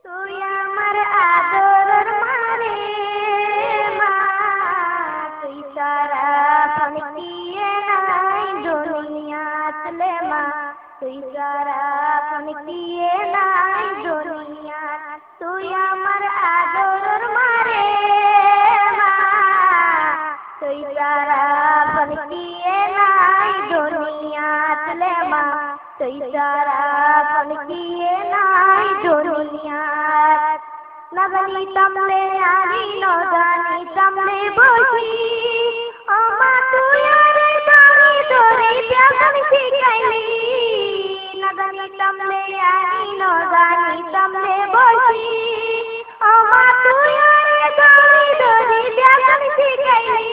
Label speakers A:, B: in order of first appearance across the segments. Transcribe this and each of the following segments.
A: তুই আমার আদরের মারে মা, তুই সারা ফনকিয়ে নাই দুনিয়াতলে মা, তুই সারা ফনকিয়ে নাই দুনিয়াত। তুই আমার আদরের মারে মা, তুই সারা ফনকিয়ে নাই দুনিয়াতলে মা, তুই সারা ফনকিয়ে নাই দুনিয়াত। না জানিতাম রে আমি ন জানিতাম রে বসি, ও মা তুই আরে জানি তোরে প্যাসন শিখাইলি। না জানিতাম রে আমি ন জানিতাম রে বসি, ও মা তুই আরে জানি তোরে প্যাসন শিখাইলি।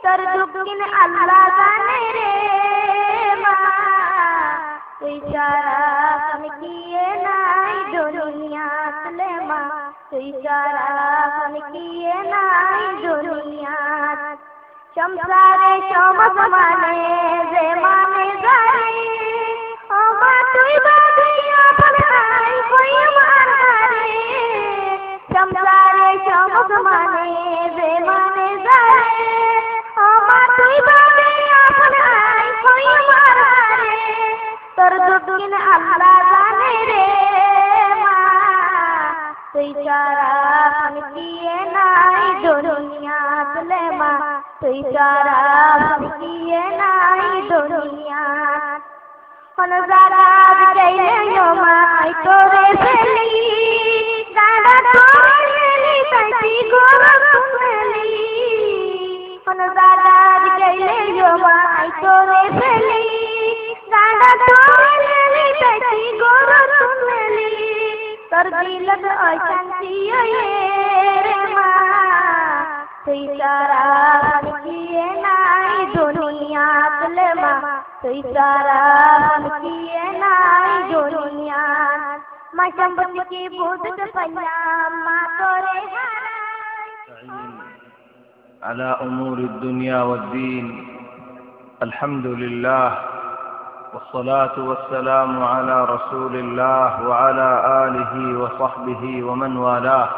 A: তোর দুঃখিন আল্লাহ জানে রে মা, তুই সারা ফনকিয়ে নাই দুনিয়াতলে মা, তুই সারা ফনকিয়ে নাই দুনিয়াত। সংসারে সমত মানে যে মানে যারে, ও মা তুই বাঁধিয়া ফলাই কই আমার হারে। সংসারে সমত মানে যে মানে যারে, ও মা তুই বাঁধিয়া ফলাই কই আমার হারে। তোর দুঃখিন আল্লাহ জানে রে মা, তুই সারা ফনকিয়ে নাই দুনিয়াতলে মা, তুই সারা ফনকিয়ে নাই দুনিয়াত। কোন জাগাত গেলে মা আই করে ফেলি, গাড়া করে ফেলি তাই গরম তুমেলি। কোন জাগাত গেলে মা আই করে ফেলি, গাড়া করে ফেলি তাই গরম তুমেলি। তোর দিলত ওই শান্তি রে মা, তুই সারা ফনকিয়ে নাই দুনিয়াতলে মা, তুই সারা ফনকিয়ে নাই দুনিয়াত। মা সম্পত্তি কি বুঝতে পারলাম মা তোরে হারাই।
B: على أمور الدنيا والدين. الحمد لله والصلاة والسلام على رسول الله وعلى آله وصحبه ومن والاه.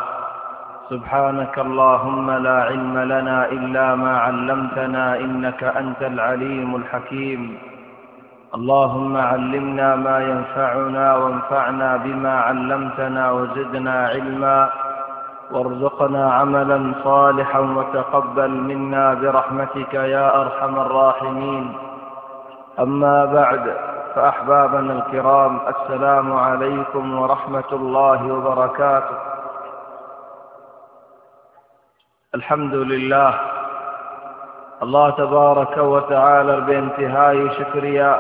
B: سبحانك اللهم لا علم لنا إلا ما علمتنا إنك أنت العليم الحكيم. اللهم علمنا ما ينفعنا وانفعنا بما علمتنا وزدنا علما، وارزقنا عملا صالحا وتقبل منا برحمتك يا أرحم الراحمين. أما بعد، فأحبابنا الكرام، السلام عليكم ورحمة الله وبركاته. الحمد لله، الله تبارك وتعالى بانتهاء شكريا.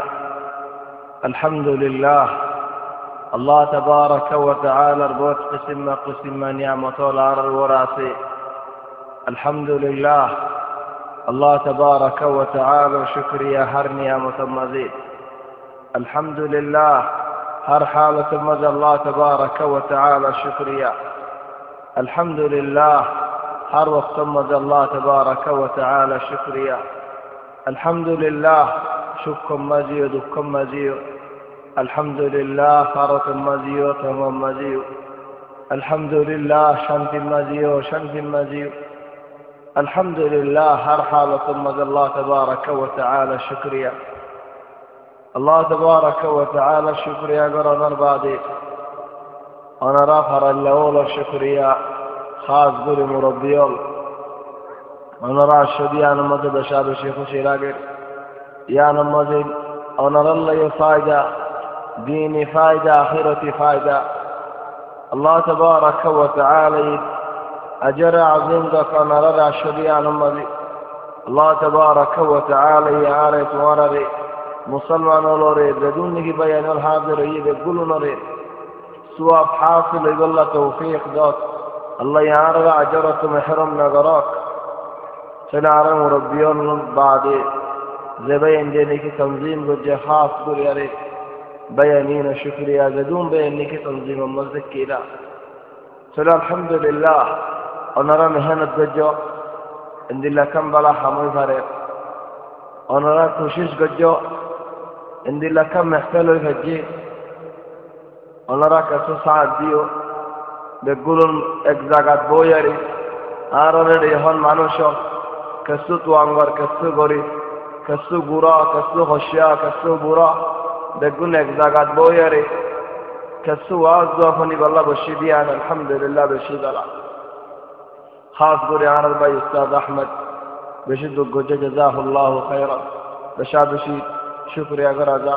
B: الحمد لله، الله تبارك وتعالى بوت قسم نعمة الأرض وراسي. الحمد لله، الله تبارك وتعالى شكريا هر نعمة مزيد. الحمد لله، هر حالة مزيد الله تبارك وتعالى شكريا. الحمد لله، هر وقت مزيد الله تبارك وتعالى شكريا. الحمد لله، شكم مزيد وكم مزيد. الحمد لله، فرط مزيد تمام مزيد. الحمد لله، شنت مزيد شنت مزيد. الحمد لله، هر حالة مزيد الله تبارك وتعالى شكريا. الله تبارك وتعالى شكريا قرنا بعدي أنا رافر الأول شكريا خاص قولي مربيول. أنا را الشديان مزيد شاب الشيخ شراقر يا نمزيد. أنا الله فايدة ديني فايدة آخرتي فايدة. الله تبارك وتعالى أجر عظيم ذاك أنا را الشديان مزيد. الله تبارك وتعالى يا عارف ورري مسلمان ولوري بدونه بيان الحاضر يقول نري سواب حاصل يقول الله توفيق ذات. الله يعرف أجرت محرم نقراك سنعرف مربيون بعد زبين دينك تنظيم وجه خاص قل يا ريت بيانين شكريا زدون بيانك تنظيم مزكيلا. سلا الحمد لله ونرى مهنة بجو عند الله كم بلا حمل فرق. ونرى كوشش بجو عند الله كم محتلو الهجي. ونرى كسو سعد ديو বেগুন এক জায়গাত বই আরি আর অলরেডি এখন মানুষ কেসু তুয়াঙ্গর কেসু গরি কেসু গুড়া কেসু হসিয়া কেসু বুড়া বেগুন এক জায়গাত বই আরি কেসু ওয়াজ যখন ইবাল্লা বসি দিয়া আলহামদুলিল্লাহ বেশি দালা খাস করে আর ভাই উস্তাদ আহমদ বেশি দুঃখ জাযাহুল্লাহ খায়রান বেশা বেশি শুকরিয়া করা যা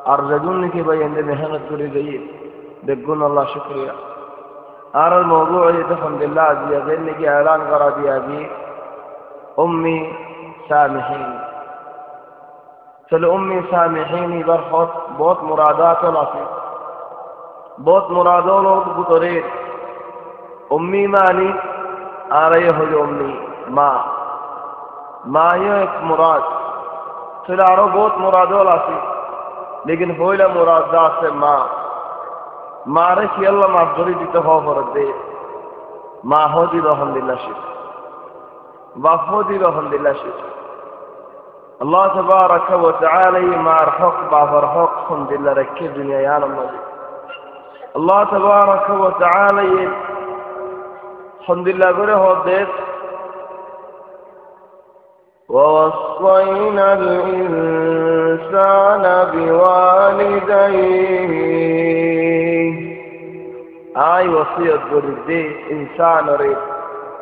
B: আর বেগুন নাকি ভাই এনে মেহনত করে যাই বেগুন আল্লাহ শুকরিয়া আর মৌজু আলহামদুলিল্লাহ আজিয়া দেন নাকি এলান করা দিয়া দি উম্মি সামিহিন চলো উম্মি সামিহিন এবার বহুত মুরাদাত আছে বহুত মুরাদোं ভিতরে উম্মি মানি আর এই হলো উম্মি মা মায়ও এক মুরাদ চলো আরো বহুত মুরাদোं আছে লেকিন হইলা মুরাদ আছে মা মারে কি আল্লাহ মাফ করে দিতে হওয়ার দে মা হদি আলহামদুলিল্লাহ শিখ বাপ হদি আলহামদুলিল্লাহ শিখ আল্লাহ তাবারাকা ওয়া তাআলা মার হক বাবার হক আলহামদুলিল্লাহ রেখে দুনিয়া আলম মাঝে আল্লাহ তাবারাকা ওয়া তাআলা আলহামদুলিল্লাহ করে হদে ووصينا الإنسان بوالديه آي وصية دريدي إنسان ريد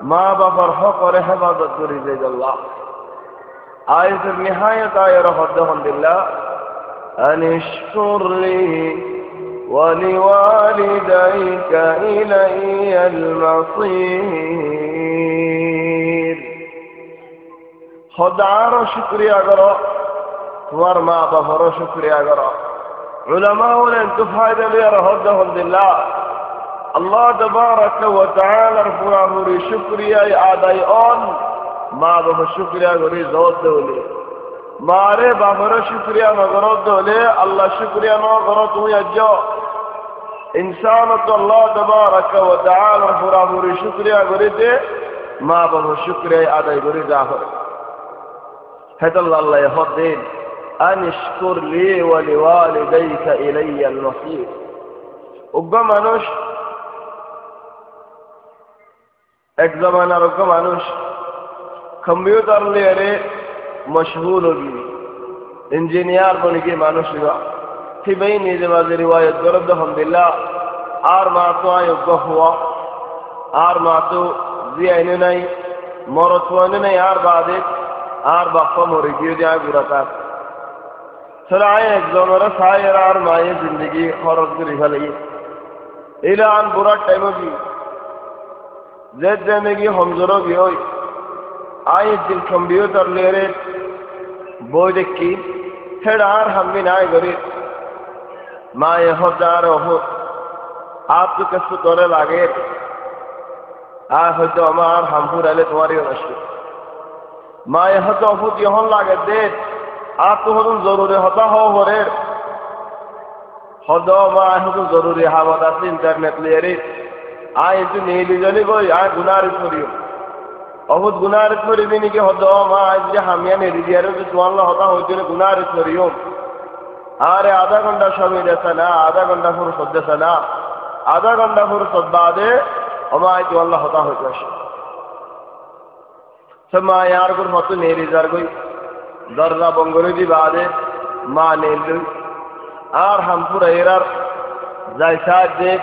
B: ما بفرحق ورحبة دريدي الله آية النهاية آية رفضهم بالله أن اشكر لي ولوالديك إلي المصير خدعارو شکریہ کرو تمہار ماں باپرو شکریہ کرو علماء نے تو فائدہ لیا رحمتهم بالله اللہ تبارک و تعالی پورا پوری شکریہ ادائی اون ماں باپ شکریہ کری زود دولے مارے باپرو شکریہ نہ کرو دولے اللہ شکریہ نہ کرو تو یجو انسان تو اللہ تبارک و تعالی پورا پوری شکریہ کری دے ماں باپ شکریہ ادائی کری ظاہر هذا الله يفضل أن اشكر لي ولوالديك إلي المصير وقا মানুষ এক জমানার ওগা মানুষ কম্পিউটার লিয়ে মশগুল হবি ইঞ্জিনিয়ার বনে গিয়ে মানুষ ঠিকই নিজে মাঝে রিওয়ায়ত করব আলহামদুলিল্লাহ আর মা তো আয় ওগা হওয়া আর মা তো জিয়াইনে নাই মরতওয়ানে নাই আর বাদে আর বাপ্পা মরে গিয়ে যায় বুড়াটা চলে আয় একজন ওরা সায়ের আর মায়ের জিন্দগি খরচ করে ফেলে এইলা আন বুড়ার টাইমও কি যে টাইমে গিয়ে হমজরও গিয়ে ওই আয় দিন কম্পিউটার লিয়ে বই দেখি সেটা আর হামবি নাই করি মায়ে হজার ওহ আপ তো কিছু তোরে লাগে আর হয়তো আমার হামপুর আলে তোমারই আসবে মায়ে হয়তো অফুত যখন লাগে দে আর তো হতুন জরুরি হতা হরে হদ মা হতো জরুরি হাবত আছে ইন্টারনেট লিয়ে আয় একটু নিয়ে জলি গই আয় গুনারিত করিও অফুত গুনারিত করিবি নাকি হদ মা আজ যে হামিয়া নেড়ি দিয়ে তোমার হতা হইতে গুনারিত করিও আরে আধা ঘন্টা সময় দেছে না আধা ঘন্টা ফুরসত দেছে না আধা ঘন্টা ফুরসত বাদে আমার তোমার হতা হইতে আসে মা यार गुर हतो नेरी जार गई दरजा बंगरे दी बादे मां नेल আর হামপুর এরার যাইসা দেখ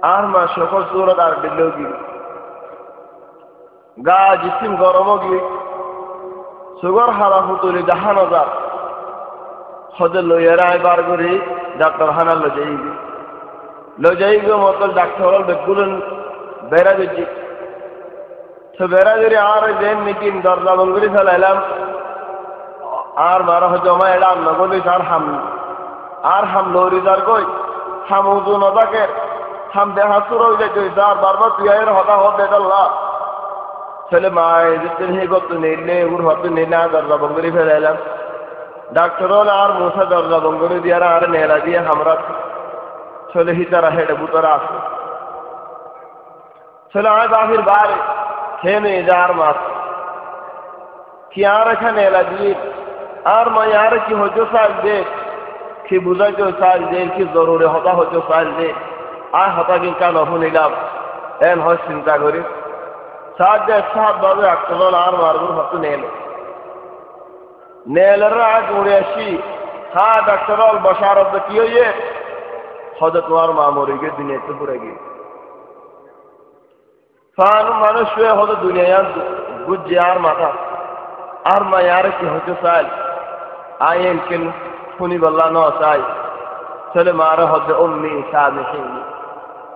B: আর মা সকল সুরত আর দিলগি গা জিসিম গরমগি সুগর হারা হুতুলি জাহানজার হদে লইয়ারাই বার করি ডাক্তার হানা লজাইগি মতল ডাক্তার বেগুলন বেড়া দিচ্ছি তো বেড়া যদি আর দেন নাকি দরজা বঙ্গরি ফেলাইলাম আর মারা হয়তো আমার এটা আন্না বলিস আর হাম লরি যার কই হাম উজু নদাকে হাম দেহা সুর হয়ে যাইতে আর বারবার তুই এর হতা হত দেখাল্লাহ ছেলে মায় যেতেন হে গত নিলে ওর হতে নিলে আর দরজা বঙ্গরি ফেলাইলাম ডাক্তার আর মশা দরজা বঙ্গরি দিয়ে আর নেলা দিয়ে আমরা ছেলে হিতারা হেঁটে বুতরা আসে ছেলে আয় বাহির বাইরে খেয়ে যার মাছ কি আর এখানে এলা দিয়ে আর মা यार কি হইতো সাল দে কি বুঝাইতো সাল দে কি জরুরি হতা হইতো সাল দে আর হতাকি কান শুনিলাম এন হয় চিন্তা করি সাত বাজে ডাক্তার আর মারগুর হতো নেলের আজ উড়ে আসি হ্যাঁ ডাক্তার বসার কি হইয়ে হয়তো তোমার মা মরে গিয়ে দুনিয়াতে পড়ে গিয়ে ফান মানুষ হয়তো দুনিয়া বুঝছে আর মাথা আর মা আর কি হতে চাই আইন কেন শুনি বললা ন চাই ছেলে মারা হতে অমনি সামনে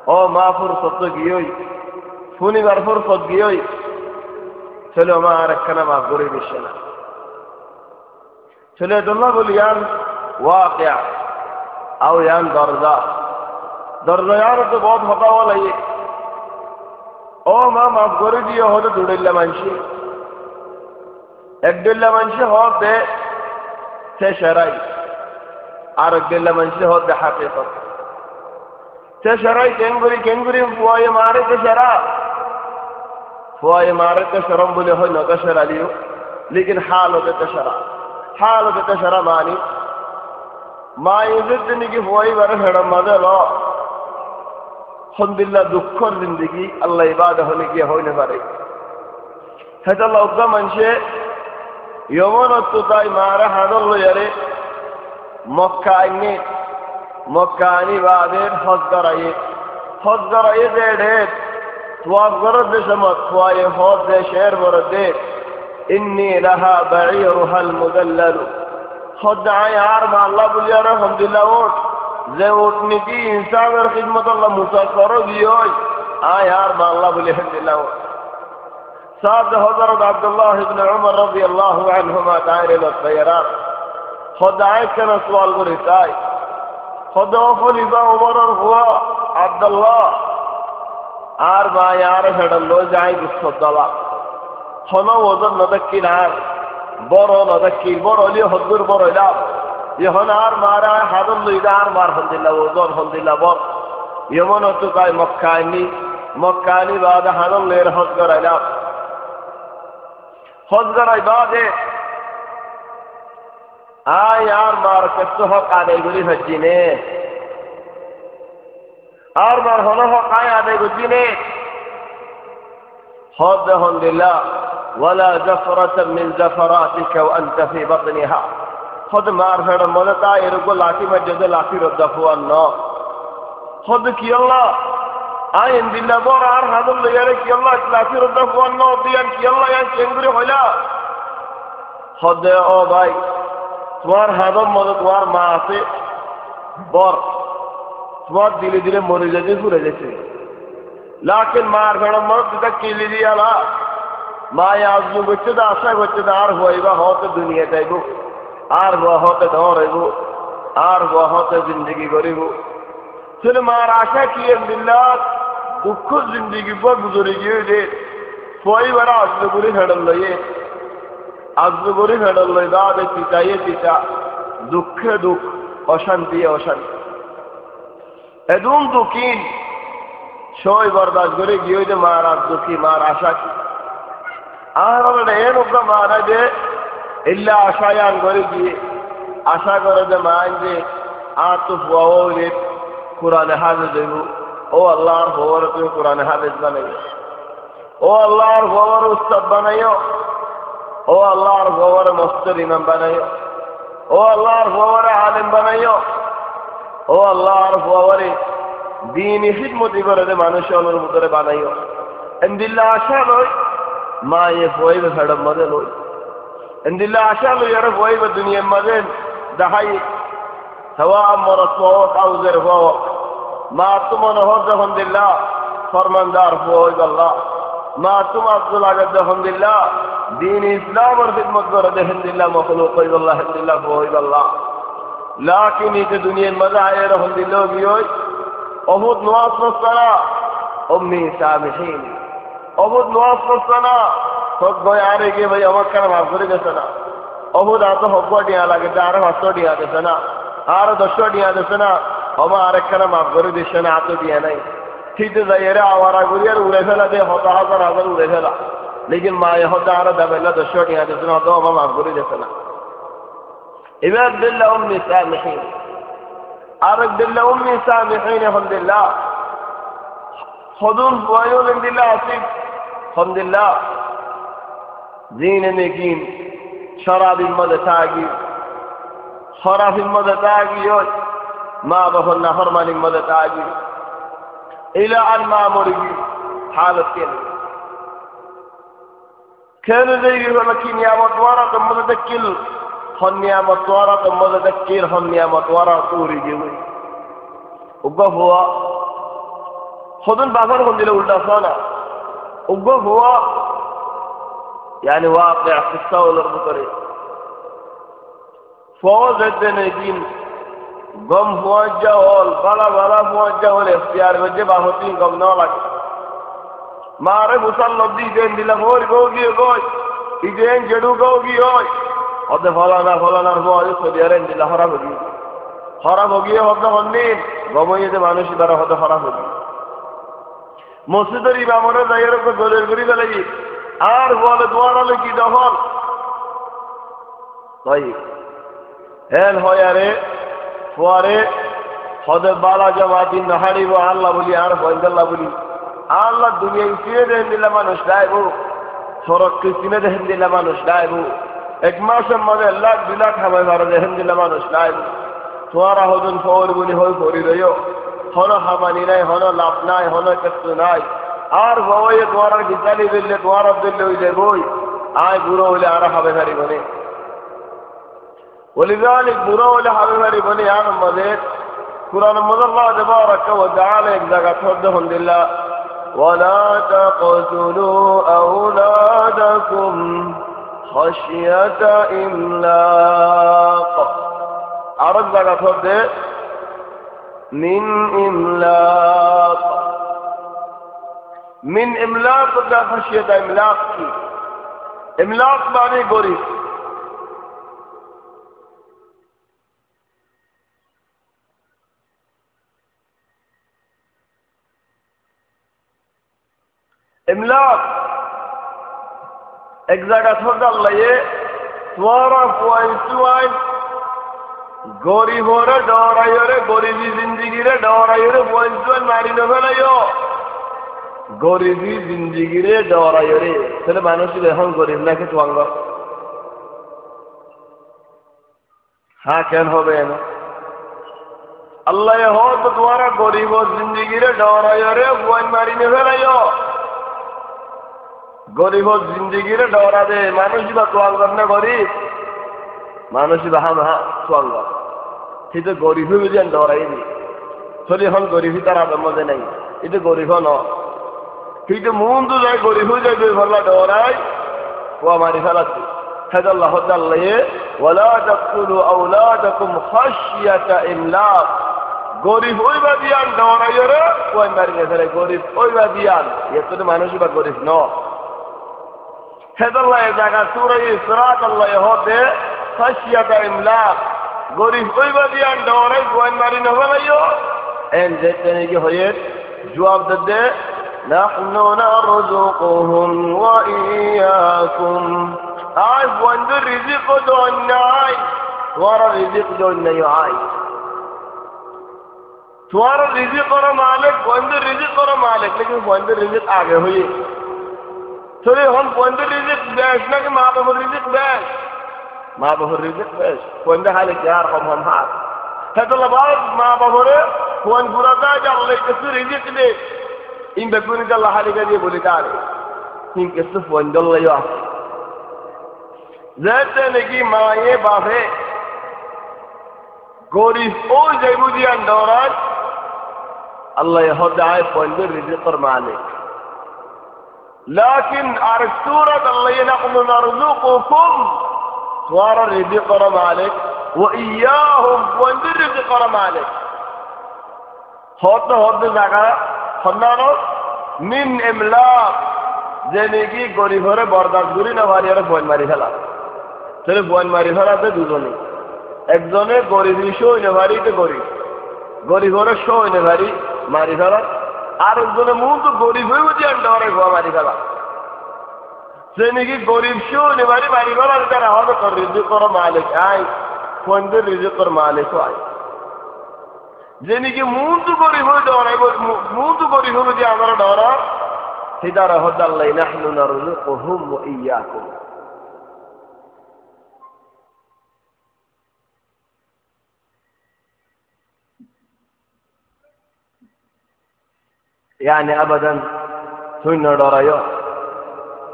B: ও মা ফুরসত গিয়েই শুনিবার ফুরসত গিয়েই ছেলে মা আর একখানা মাফ করে দিচ্ছে না ছেলে দোল্লা বলি ইয়ান ওয়াকিয়া আও ইয়ান দরজা ইয়ান তো বহুত হতাওয়া লাগে ও মা মাফ করে দিয়ে হতে দুড়িল্লা মানসি এক দিল্লা মানসি হত দে সে সেরাই আর এক দিল্লা মানসি হত দে হাতে সে সেরাই কেঙ্গুরি ফুয়ায়ে মারে তে সেরা ফুয়ায়ে মারে তে শরম বলে হয় নগা সেরা লিও लेकिन हाल होते तशरा मानी माँ इज्जत जिंदगी हुई बार हेड़ा मजे लो अलहम्दुलिल्लाह दुखर जिंदगी अल्लाह इबादत होने की हो नहीं पारे है तो अल्लाह उतना मंशे यमन तो ताई मारा हादल लो यारे मक्कानी बादे हज़ दे त्वाफ गरद दे समत त्वाए हौद दे शेर बरद दे इन्नी लहा बईरुहा मुदल्लल खुद यार मा अल्लाह बोलिया अल्हम्दुलिल्लाह उठ जे उठने की इंसान और खिदमत अल्लाह मुसा करोगी होय यार मा अल्लाह बोलिया अल्हम्दुलिल्लाह उठ साहब हज़रत अब्दुल्लाह इब्न उमर रज़ियल्लाहु अन्हुमा दायरे लतयरा खुद kana सवाल করে তাই खुद खलीफा उमर और हुआ अब्दुल्लाह আর মা यार হেডল যায় বিশ্বদলা হন ওজন নদকির আর বড় নদকির বড় হলি হদুর বড় হইলা ইহন আর মারা হাদল লইলা আর মার হন্দিল্লা ওজন হন্দিল্লা বড় ইমন তো কাই মক্কানি বাদ হাদল লের হজ করাইলা হজ করাই বাদে আর মার কত হক আদায় করি হজ্জিনে আর মার হন হক আদায় করি হজ হন্দিল্লা ولا زفرة من زفراتك وأنت في بطنها خد مار هذا مدتا يرقو لاكي مجد لاكي ردفوا النار خد كي الله آين دلنا بور عار هذا اللي يرى كي الله لاكي ردفوا النار ديان كي الله يان چنگري حلا خد او باي توار هذا مدد توار معاسي بور توار دلی دلی مريجة دي سورة جيسي لكن مار هذا مدد تك كي لدي الله माँ आजू बच्चे आशा बच्चे आर हुआ होते दुनिया जाइबो आर हुआ होते दौड़ेबो आर हुआ होते जिंदगी करीबो चलो मार आशा किए मिल्ला दुख जिंदगी पर गुजरेगी दे कोई बड़ा आजूबुरी हेडल लो दादे चिता दुखे दुख अशांति एदुम दुखीन शोय बर्दाश्त करे गियो दे मार आज दुखी मार आशा की आहार ऐनुका माना जे इल्ला आशायान करे दिए आशा करे दे मान जे आतुफ वाओले कुरान हाफिज देबो ओ अल्लाह होवर तो कुरान हाफिज बनायो ओ अल्लाह होवर उस्ताद बनायो ओ अल्लाह होवर मुफ्ती इमाम बनायो ओ अल्लाह होवर आलिम बनायो ओ अल्लाह होवर दीनी खिदमत करे दे मानुषोर मुदरे बनायो इंदिल्ला आशा लय माँ ये फोई में सड़क मदल हो इंदिल्ला आशा लो यार फोई में दुनिया मदल दहाई सवा मरत हो ताउजर हो माँ तुम अनहोद दहंदिल्ला फरमानदार फोई बल्ला माँ तुम अब्दुल आगद दहंदिल्ला दीन इस्लाम और खिदमत कर दहंदिल्ला मखलूक कोई बल्ला हंदिल्ला फोई बल्ला लाकिन ये दुनिया मजा आए रहंदिल्ला भी होई अहुद नवाज मस्तना उम्मी सामिहीन अबुद नवाज पसना सब गयारे के भाई अमक का माफ करे देसना अबुद आतो हब्बा डिया लागे दारे हस्तो डिया देसना आर दशो डिया देसना हम आरे का माफ करे देसना आतो डिया नहीं ठीक है जायरे आवारा गुरियर उड़े फेला दे होता हजार उड़े फेला लेकिन माँ यह होता आरे दबेला दशो डिया देसना तो हम माफ करे देसना इबाद बिल्ला उम्मी सामिहीन आरक बिल्ला उम्मी सामिहीन अल्हम्दुलिल्लाह خذون فوائل عند الله عصيب الحمد لله زين نجين شراب المدى تاقي خراف المدى تاقي ما بهن حرمان المدى تاقي إلى أن ما مرقي حالة كانوا زي لكن نعمت ورا متذكر هن نعمت ورا متذكر هن نعمت ورا طوري جوي وقف هو خذون بافر هن دل ولدا صانا وقف هو يعني واقع في السول البطري فوز الدنيا গম ফুয়াজ্জা হল বালা বালা ফুয়াজ্জা হলে এখতিয়ার মধ্যে বাহতি গম না লাগে মারে মুসাল্লব দিন দিলাম ওর গৌগি গই ইদেন জেডু গৌগি হয় ওদে ফলানার হয় সদিয়ারেন দিলা হারাম হগি হদ হন্দিন গমইতে মানুষ বারা হদ হারাম হগি মসজিদের ইমামরে যাইয়ের উপর গলের গড়ি লাগি আর বলে দোয়ারালে কি দহল তাই হেল হয় আরে ফুয়ারে হদে বালা জমাতি নাহারিব আল্লাহ বলি আর বন্দাল্লাহ বলি আল্লাহ দুনিয়া কিনে দেন দিলা মানুষ ডাইবো সড়ক কিনে দেন দিলা মানুষ ডাইবো এক মাসের মধ্যে লাখ 2 লাখ হামাই ভাড়া দেন দিলা মানুষ ডাইবো তোরা হদন ফওর বলি হই করি রইও হন হামানি নাই হন লাভ নাই হন কিছু নাই আর বয়ে তোরা গিতালি দিলে তোরা দিলে ওই যে বই আয় বুড়ো হইলে আর হবে হারি বনে ولذلك برول حبيبي بني آدم مدد قرآن مد الله تبارك وتعالى إذا تحدهم لله ولا تقتلوا أولادكم خشية إملاق أرد لك تحد من إملاق لا خشية إملاق معنی گریز إملاق إجزاء تفضل ليه سوارا فوائن غوري هورا دورا يوري غوري في زندگی رے دورا يوري فوائن ماري نفلا يو غوري في زندگی رے دورا يوري سنة مانوشي لهم غوري ناكي توانگا ها كان هو بينا الله يهو تو دوارا غوري في زندگی رے دورا يوري فوائن ماري نفلا يو গরিব জিন্দিগিরে ডরা দে মানুষই বা তোয়াঙ্গর না গরিব মানুষই বা হাম তোয়াঙ্গর কিন্তু গরিব বুঝেন ডরাই নি চলি হন গরিবই তার আদম মধ্যে নাই কিন্তু গরিব ন কিন্তু মুন্ডু যায় গরিব যায় দুই ভল্লা ডরাই ও মারি ফেলাচ্ছে হেদাল্লাহ তাল্লাহে ওয়ালা তাকতুলু আওলাদাকুম খাশিয়াতা ইমলাক গরিব ওই বা দিয়ান ডরাই রে ওই মারি ফেলে গরিব ওই বা দিয়ান এত মানুষই বা গরিব ন হেদাল্লাহ জায়গা সূরা ইসরাত আল্লাহ হতে খাশিয়াতা ইমলাক গরিব ওই বা দিয়ান ডরাই ওই মারি না ফেলাইও এন যেতে নাকি হয়ে জবাব দে নাহনু নারযুকুহুম ওয়া ইয়াকুম আই বন্ধু রিজিক দন নাই তোরা রিজিক দন নাই আই তোরা রিজিক করা মালিক বন্ধু রিজিক করা মালিক लेकिन বন্ধু রিজিক আগে হয়ে চলে হন বন্ধু রিজিক বেশ নাকি মা বাবার রিজিক বেশ মা বাবার রিজিক বেশ বন্ধু হালে যার হম হাত হেদুল্লাহ বাদ মা বাবারে ফোন পুরাটা জানলে কিছু রিজিক দে ইন বেগুনি আল্লাহ হালে দিয়ে বলি তারে তিন কিছু ফোন দল্লাইও আছে যেতে নাকি মায়ে বাপে গরিব ও জৈবুদিয়ান দৌরান আল্লাহ হদায় বন্ধু রিজিকর মালিক لكن أرسولة الله نحن نرزقكم صار الرزق مالك وإياهم وانت الرزق مالك هذا زكاة خنانو من إملاق زنيكي غريبه برداشت করি না ভারিয়ারে বন মারি ফেলা তাহলে বন মারি ফেলাতে দুজনে একজনে গরিব শো ইনে ভারিতে গরিবরে শো ইনে ভারি মারি ফেলা আর একজনে মুখ তো গরিব হয়ে বুঝি আন্ডারে গোয়া মারি ফেলা সে নাকি গরিব শো ইনে ভারি মারি ফেলা তারা হবে তো রিজিকর মালিক আই ফন্দের রিজিকর মালিক আই যে নাকি মুন্তু করি হয়ে ডরাইব মুন্তু করি হবে যে আমরা ডরা সেটার হদাল্লাই নাহনু নারযুকুহুম ওয়া ইয়্যাকুম يعني ابدا তুই না ডরাইও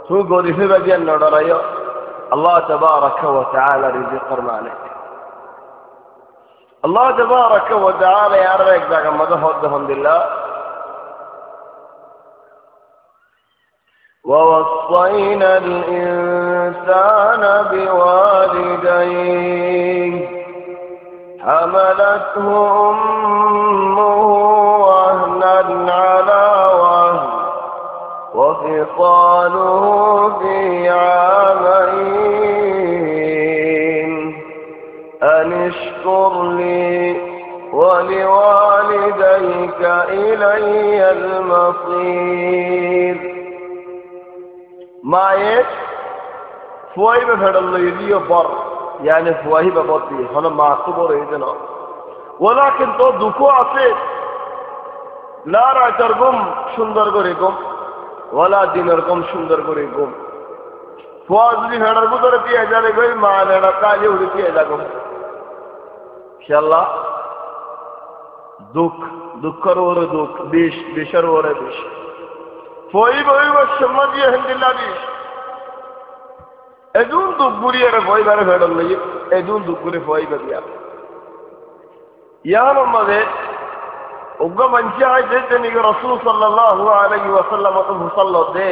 B: তুই গরিব হয়ে গিয়ে না ডরাইও আল্লাহ তাবারাকা ওয়া তাআলা রিজিকের মালিক الله تبارك وتعالى يعرفك ذاك ما تفضل الحمد لله ووصينا الإنسان بوالديه حملته أمه وهنا على وهن وفصاله في عامين أن اشكر لي ولوالديك إلي المصير মায়ের ফুয়াই বে ফেডল ইদিও বর يعني ফুয়াই বে বতি হলো মা তো বড় এই না ওলাকিন তো দুঃখ আছে লা রাতের ঘুম সুন্দর করে ঘুম ওলা দিনের ঘুম সুন্দর করে ঘুম ফুয়া যদি ফেডার ভিতরে দিয়ে যাবে গই মা নেড়া কাজে উড়ে দিয়ে যাবো ইনশাআল্লাহ দুঃখের ওরে দুঃখ বিষ বিষের ওরে বিষ ফুয়াই বই সম্মান দিয়ে আলহামদুলিল্লাহ বিষ এদুন দুঃখ বুড়িয়ে ফুয়াই বারে ফেডল লই এদুন দুঃখ করে ফুয়াই বাদিয়া ইয়ার মধ্যে উগ্র মঞ্চে আছে তিনি রাসূল সাল্লাল্লাহু আলাইহি ওয়াসাল্লাম তো মুসাল্লাহ দে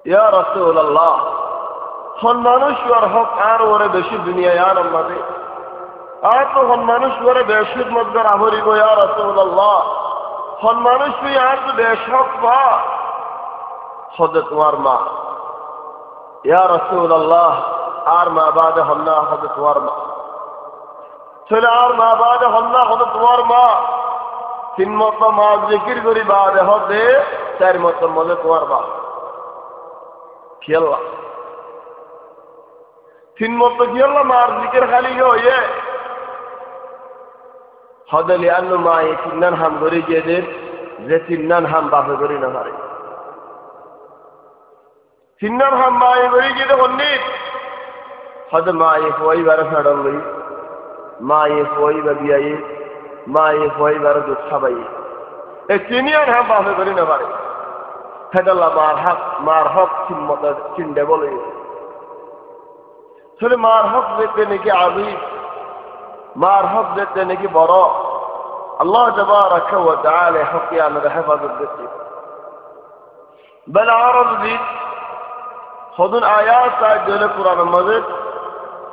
B: ইয়া রাসূলুল্লাহ হন মানুষ আর হক আর ওরে বেশি দুনিয়া ইয়ার মধ্যে আর তো হন মানুষ ওরে বেশি মদগার আমরি গো ইয়া রাসূলুল্লাহ হন মানুষ আর তো বেশক পা খোদ তোমার মা ইয়া রাসূলুল্লাহ আর মা বাদ হন্না খোদ তোমার মা ছেলে আর মা বাদ হন্না খোদ তোমার মা তিন মত মা জিকির করি বাদ হদে চার মত মজে তোমার মা খেলা তিন মত খেলা মার জিকির খালি হয়ে হদলি আন্নু মা এই তিন্নান হাম ধরে গিয়ে যে তিন্নান হাম বাপে করি না পারে তিন্নান হাম মা এই ধরে গিয়ে পণ্ডিত হদ মা এই ফুয়াই বারে ফেডল লই মা এই ফুয়াই বা বিয়াই মা এই ফুয়াই বারে দুধ খাবাই এই তিনিয়ান হাম বাপে করি না পারে ফেডল্লা মার হক চিন্মত চিন্ডে বলে আসলে মার হক দেখতে নাকি আবিদ মার হক দেখতে নাকি বড় আল্লাহ তাবারাকা ওয়া তাআলা হককে আমরা হেফাজত দিচ্ছি বল আরব দি খুদুন আয়াত জলে কুরআন মাজিদ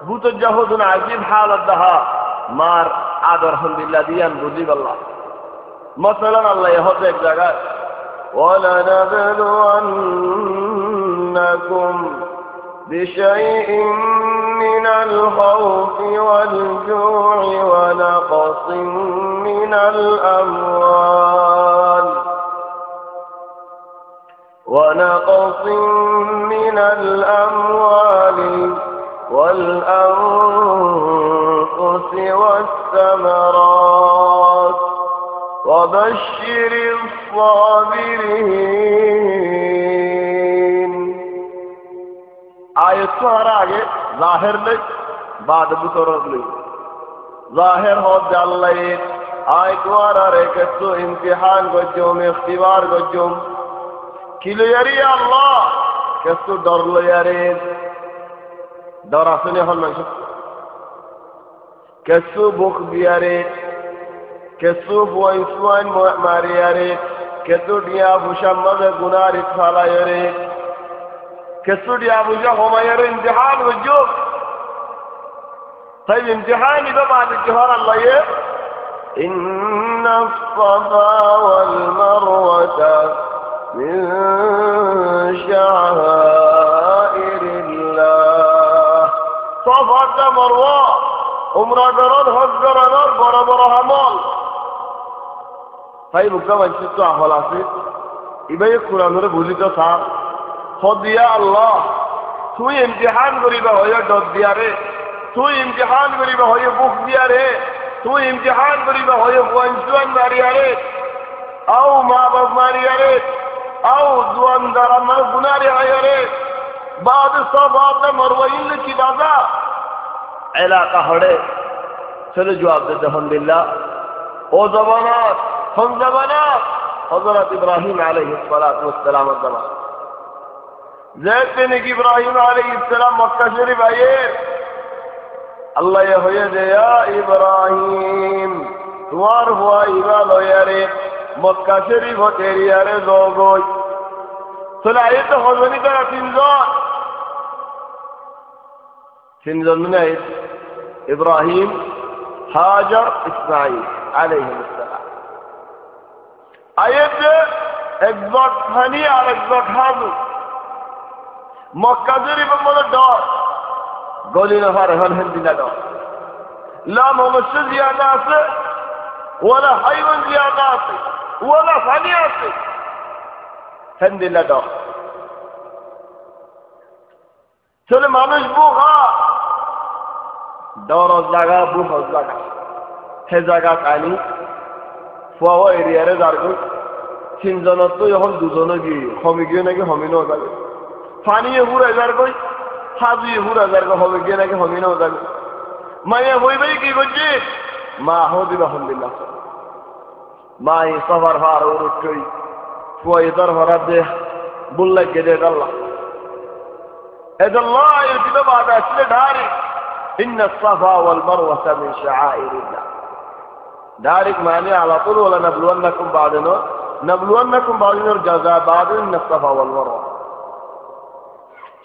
B: বুত জাহুদুন আজিব হালাত দহা মার আদর আলহামদুলিল্লাহ দিয়ান বুঝি আল্লাহ মাসালান আল্লাহ হতে এক জায়গা ولنبلونكم بشيء من الخوف والجوع ونقص من الأموال والأنفس والثمرات وبشر الصابرين آية سورة آگے ظاہر لئی بعد بطرق لئی ظاہر ہو جال لئی آية دوارا رے کسو امتحان گجوم اختبار گجوم کلو یری اللہ کسو ڈر لو یری ڈر آسنے ہون منشو کسو بخ بیاری کسو بوائن سوائن ماری یاری کسو دیا بوشمد گناری تھالا یاری کسو دیا بوشا ہوما یاری امتحان وجوب طيب امتحاني بعد الجهار الله يه إن الصفا والمروة من شعائر الله صفا مروة عمره قرار حج قرار برابر عمل طيب كمان شو أحوال عسير إبى القرآن هذا بولي تو صار خد يا الله توي امتحان قريبا هو يا دب دياره توي امتحان قريبا هو يا بوك دياره تو امتحان قريبا هو وانسوان مارياريت او ما باب مارياريت او دوان دارا مربناري عياريت بعد الصفات مروين لكي بازا علاقة هڑے چلو جواب دیتے الحمد للہ او زبانات ہم زبانات حضرت ابراہیم علیہ السلام الزمان زید بن ابراہیم علیہ السلام مکہ شریف آئے اللہ یہ ہوئے دے یا ابراہیم تمہار ہوا ایمان ہو یارے مکہ شریف ہو تیری یارے لوگوئی سلائے تو حضرت طرح تنزل من آية إبراهيم هاجر إسماعيل عليهم السلام آية اكبر هني على اكبر هذا مكة شريف من الدار قولي نفار هندنا دار لا ممشي زيادات ولا حيوان زيادات ولا فنيات هندنا دار চলে মানুষ বুহা দরজ জায়গা বুহজ জায়গা সে জায়গা কানি ফুয়া এরিয়ারে যারগো তিনজনত তো এখন দুজনে গিয়ে হমি গিয়ে নাকি হমি নাও যাবে ফানিয়ে হুড়ে যারগই হাজিয়ে হুড়ে যারগো হমি গিয়ে নাকি হমি নাও যাবে মায়ে হইবেই কি করছি মা হদিল আলহামদুলিল্লাহ মা এই সফর ভার উঠই ফুয়া ইদার ভরাত দে বুল্লা গেদে আল্লাহ هذا الله يكتب هذا أسل دارك إن الصفا والمروة من شعائر الله دارك معني على طول ولا نبلونكم بعدنا الجزاء بعد إن الصفا والمروة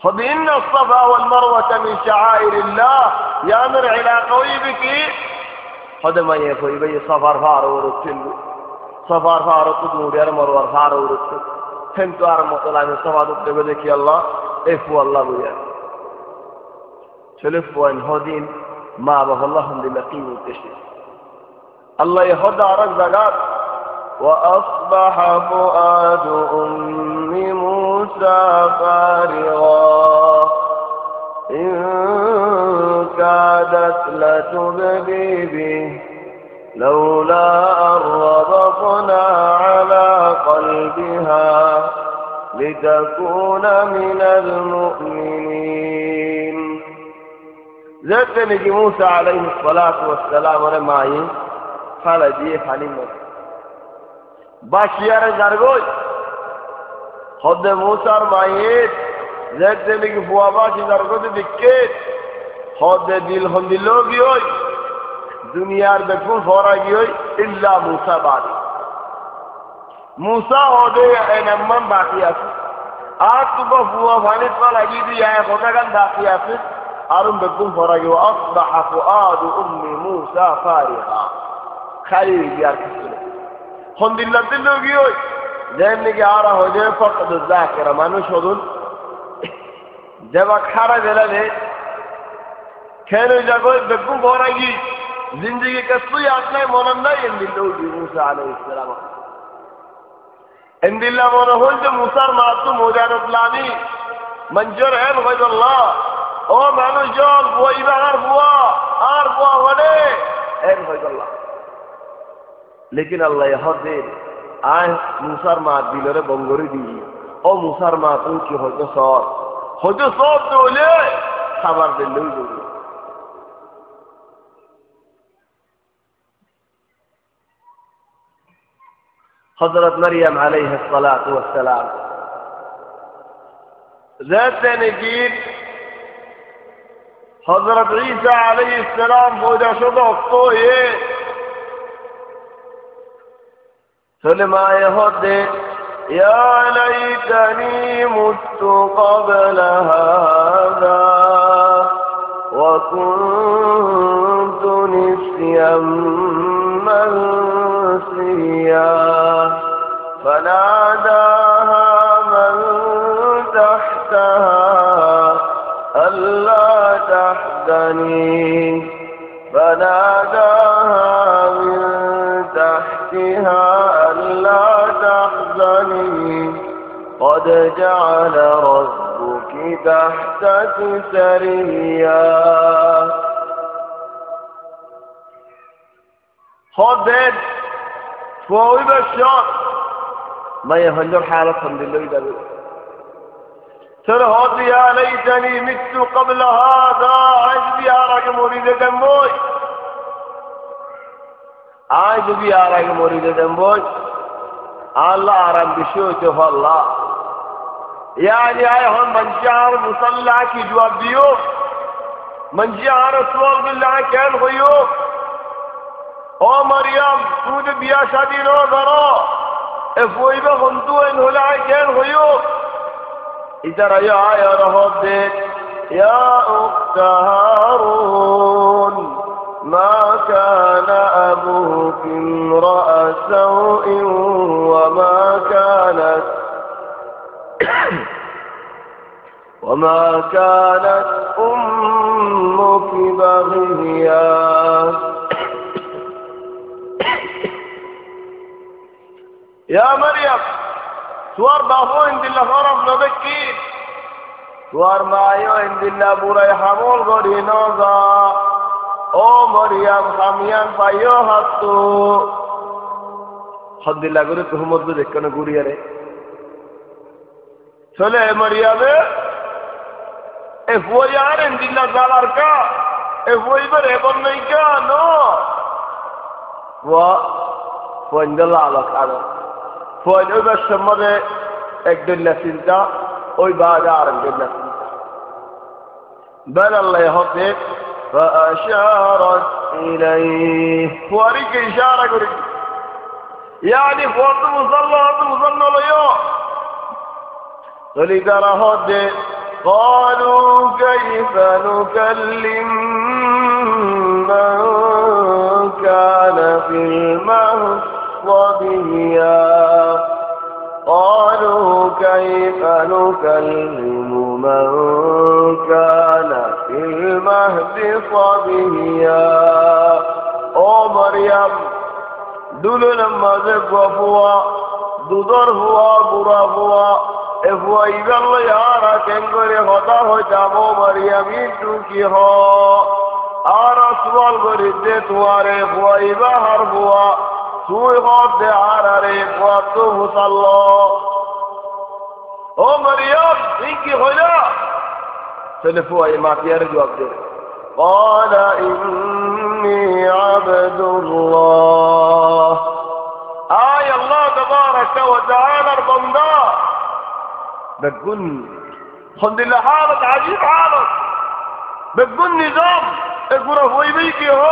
B: خذ إن الصفا والمروة من شعائر الله يامر علاقوي بك خذ ما يفوي بي صفار فار ورسل صفار فار تدور يا مروة فار ورسل فهمتوا أرمط الله من صفا تبدك يا الله افو الله بيا شلفوا ان هدين ما به الله لقيم التشريف الله يهدى عرق زقات واصبح فؤاد ام موسى فارغا ان كادت لتبدي به لولا ان ربطنا على قلبها لتكون من المؤمنين زيد نجي موسى عليه الصلاة والسلام ولمعي قال جي حليم باشيار زرغوي خد موسى معيد زيد نجي فواباشي زرغوي بكيت خد دل هم دلوغي ہوئی دنیا بكون فوراغي ہوئی إلا موسى بعد موسى هودي انمن باقيات اتبا فوا فاني قال اجي يا خدا كان باقيات ارم بكم فراغي واصبح فؤاد ام موسى فارغا خليل يار الحمد لله دلوغي ہوئی جن کی ارا ہو جائے فقد الذاکر মানুষ হদুন দেবা খারা দিলা দে খেলে জাগো বকু ফরাগি জিন্দেগি কসু याद नहीं মন নাই দিলুগি موسى عليه السلام ان الله ونهول موسى معصوم وجانبلاني منجر ان غير الله او مانو جول بو يبار بو ولي ان غير الله लेकिन الله يهدي آه موسى ما ديلره بنگوري دي او موسى ما تون کی ہوجو صوت دولے خبر دلوي دولے حضرت مريم عليه الصلاة والسلام ذات نجيب حضرت عيسى عليه السلام بودا شضوك طويه سلما يهدي يا ليتني مت قبل هذا وكنت نسيا منسيا فناداها من تحتها ألا تحزني فناداها من تحتها ألا تحزني قد جعل ربك تحتك سريا خدت فوي بشار ما يهنجر حالة الحمد لله إذا سرهد يا ليتني مت قبل هذا عجبي أراك مريد دموي عجبي أراك مريد دموي الله أرام بشوته الله يعني أيهم من جعل مصلى كي جواب ديوب من جعل رسول بالله كان غيوب او مريم تود بیا شادی نو کرو افوئی به خندو ان هلا كان غيوب ادھر آیا رہو دے يا أخت هارون ما كان أبوك امرأ سوء وما كانت أمك بغيا يا مريم سوار بافو عند الله خرف نبكي سوار مايو عند الله بوري حمول غري نوزا او مريم خميان بايو حتو حد الله غري تهمت بذكنا غوري রে চলে مريم افوي عند الله زالار کا افوي بريبن نہیں کا نو وعند الله على كذا فوجئ بالشمال اكدل لسنتا اوي بعد عرم جنة بل الله يهطيك فأشارت إليه فوريك إشارة قريب يعني فوت مصلى ليو قلت رهد قالوا كيف نكلم من كان في المهد صبيا قالوا كيف نكلم من كان في المهد صبيا او مريم دولو لما زقوا فوا دودر هوا برا فوا افوا ايغل يارا كنگري خطا ہو جامو مريم انتو کی ہو آرا سوال برده توارے فوا ایبا ہر فوا سوئی خواب دے عرارے فواتو مصاللہ او مریم انکی خولا سلفو آئی ماتیار جواب دے قال انی عبد اللہ آئی اللہ تبارک و تعالی البندہ بقول الحمد لله حالت عجيب حالت بقول نظام اقرأ هو يبيكي هو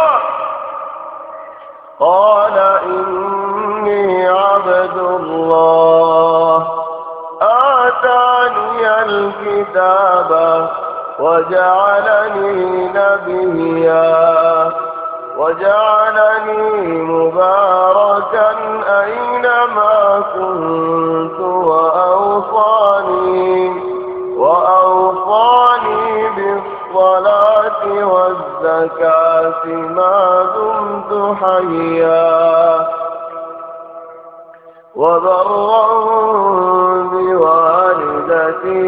B: قال إني عبد الله آتاني الكتاب وجعلني نبيا وجعلني مباركا أينما كنت وأوصاني بالصلاة والزكاة ما دمت حيا وبرا بوالدتي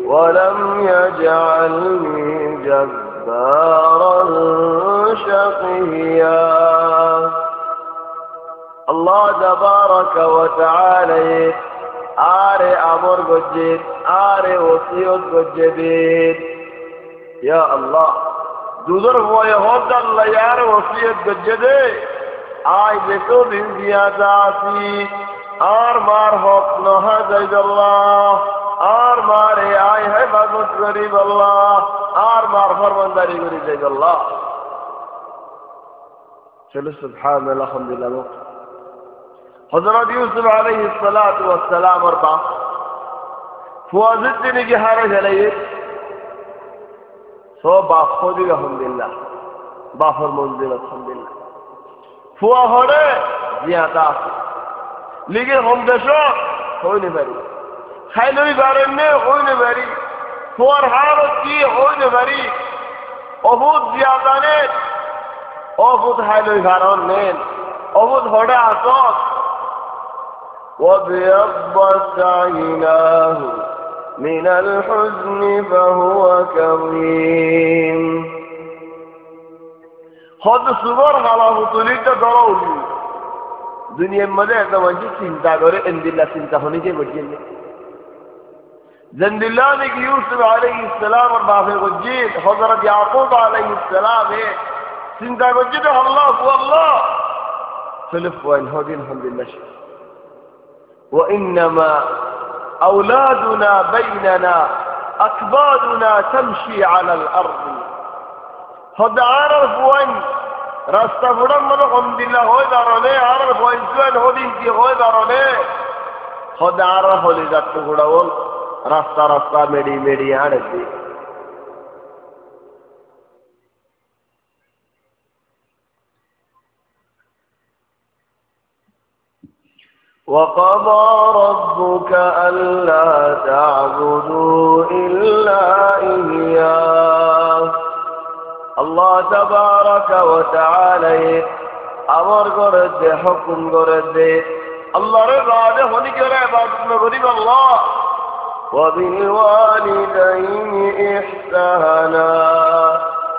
B: ولم يجعلني جبارا شقيا الله تبارك وتعالى آري أمر قجد آري وصيوت قجدين يا الله دوزر هو يهود الله ياري وصيوت قجدين آي بكو من زياداتي آر مار حق نها زيد الله آر ماري آي حفظت قريب الله آر مار فرمانداري قريب زيد الله چلو سبحان الله الحمد لله حضرت یوسف علیہ السلام اربع فوازد دینی کی حارج علیہ سو باخودی الحمدللہ بافر منزل الحمدللہ فوا ہونے زیادہ لیکن ہم دشو ہوئی نہیں بری خیلوی بارنے ہوئی نہیں بری فور حالت کی ہوئی نہیں بری ابود زیادہ نین ابود خیلوی بارن نین ابود ہونے آسان وابيضت عيناه من الحزن فهو كظيم হদ সুবর হালা হুতুলিটা ধরা উঠি দুনিয়ার মধ্যে একটা মানুষ চিন্তা করে এন্দিল্লা চিন্তা হনি যে বুঝছেন जंदिल्ला ने कि यूसुफ अलैहिस्सलाम और बाबे गुज्जित हजरत याकूब अलैहिस्सलाम है चिंता गुज्जित अल्लाह फिलिप वइन होदिन अलहमदुलिल्लाह وإنما أولادنا بيننا أكبادنا تمشي على الأرض هذا عارف وين راست فرام من الحمدلله هو دارونه عارف وين سوين هودين كي هو دارونه هذا عارف هو لذات فرام रास्ता रास्ता मेरी मेरी आड़ती وقضى ربك ألا تعبدوا إلا إياه الله تبارك وتعالى أمر قرد حكم قرد الله رضا هني كره عبادت میں غریب الله وبالوالدين إحسانا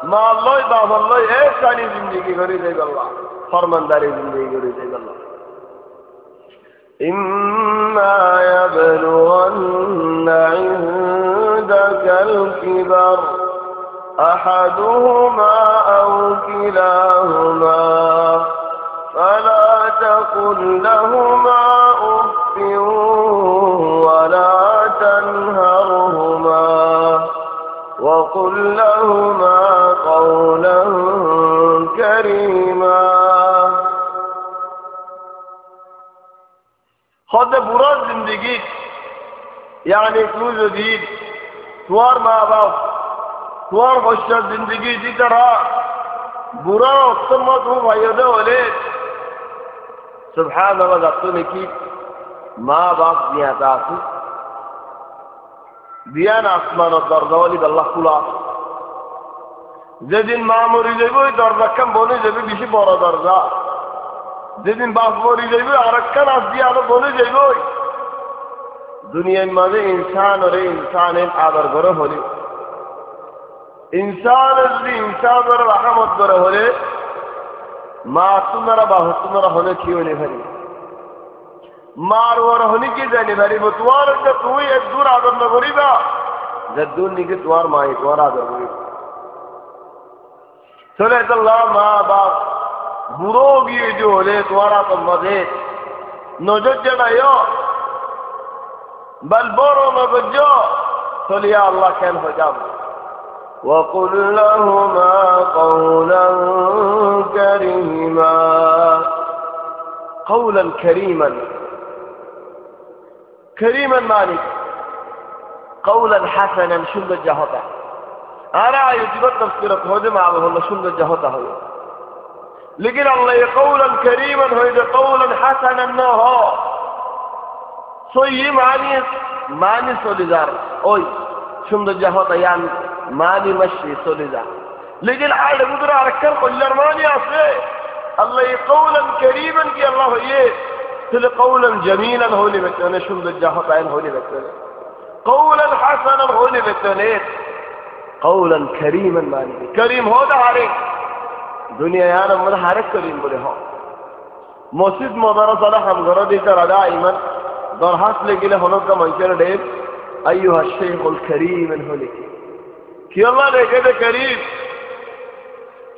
B: ما الله باب الله إحساني زندگی کری دے اللہ فرمانداری زندگی کری دے اللہ إما يبلغن عندك الكبر أحدهما أو كلاهما فلا تقل لهما أف ولا تنهرهما وقل لهما قولا كريما خود برا زندگی یعنی تو جدید توار ماں باپ توار خوشا زندگی دی طرح برا اقسمت ہوں بھائیدہ ولید سبحان اللہ ذاتو نے کی ماں باپ دیا تاسو দিয়ান আসমান দরজাওয়ালি আল্লাহ খোলা যেদিন মা মরি যাইব ওই দরজাখান বনে যাবে বেশি বড় দরজা যেদিন বাপ মরি যাইব আরেকখান আস দিয়ে আরো বনে যাইব দুনিয়ার মাঝে ইনসান ওরে ইনসানের আদর করে হলে ইনসান যদি ইনসানের রাহমত করে হলে মা তোমারা বাহু তোমারা হলে কি হলে ভারি मार और होने की जाने वाली वो तुम्हारे जब तू एक दूर आदर न करेगा जब दूर निकले तुम्हार माँ एक और आदर करेगा चले तो ला माँ बाप बुरोगी जो होले तुम्हारा तो मजे नजर जनायो बल बोरो न बजो चलिए अल्लाह कैन हो जाओ وقل لهما قولا كريما قولا كريما كريما مالك قولا حسنا সুন্দর জাহতা আর আয়ুজীব তফসিরত হয়ে মা বলল সুন্দর জাহতা হয় लेकिन अल्लाह ये قولا كريما है जो قولا حسنا न हो सो ये मानी सोलिजार ओई সুন্দর জাহতা यान मानी मशी सोलिजार लेकिन आड़ गुदरा रखकर कल्याण मानी আছে अल्लाह ये قولا كريما की अल्लाह ये تل قولا جميلا هولي بتونه شند الجهتين هولي بتونه قولا حسنا هولي بتونه قولا كريما مالك كريم هذا عليك دنيا يعني من حرك كريم بله ها مسجد مدرسة له هم غرض يكره دائما در حاصل كله هناك منشر ده أيها الشيخ الكريم هولي كي الله ده كريم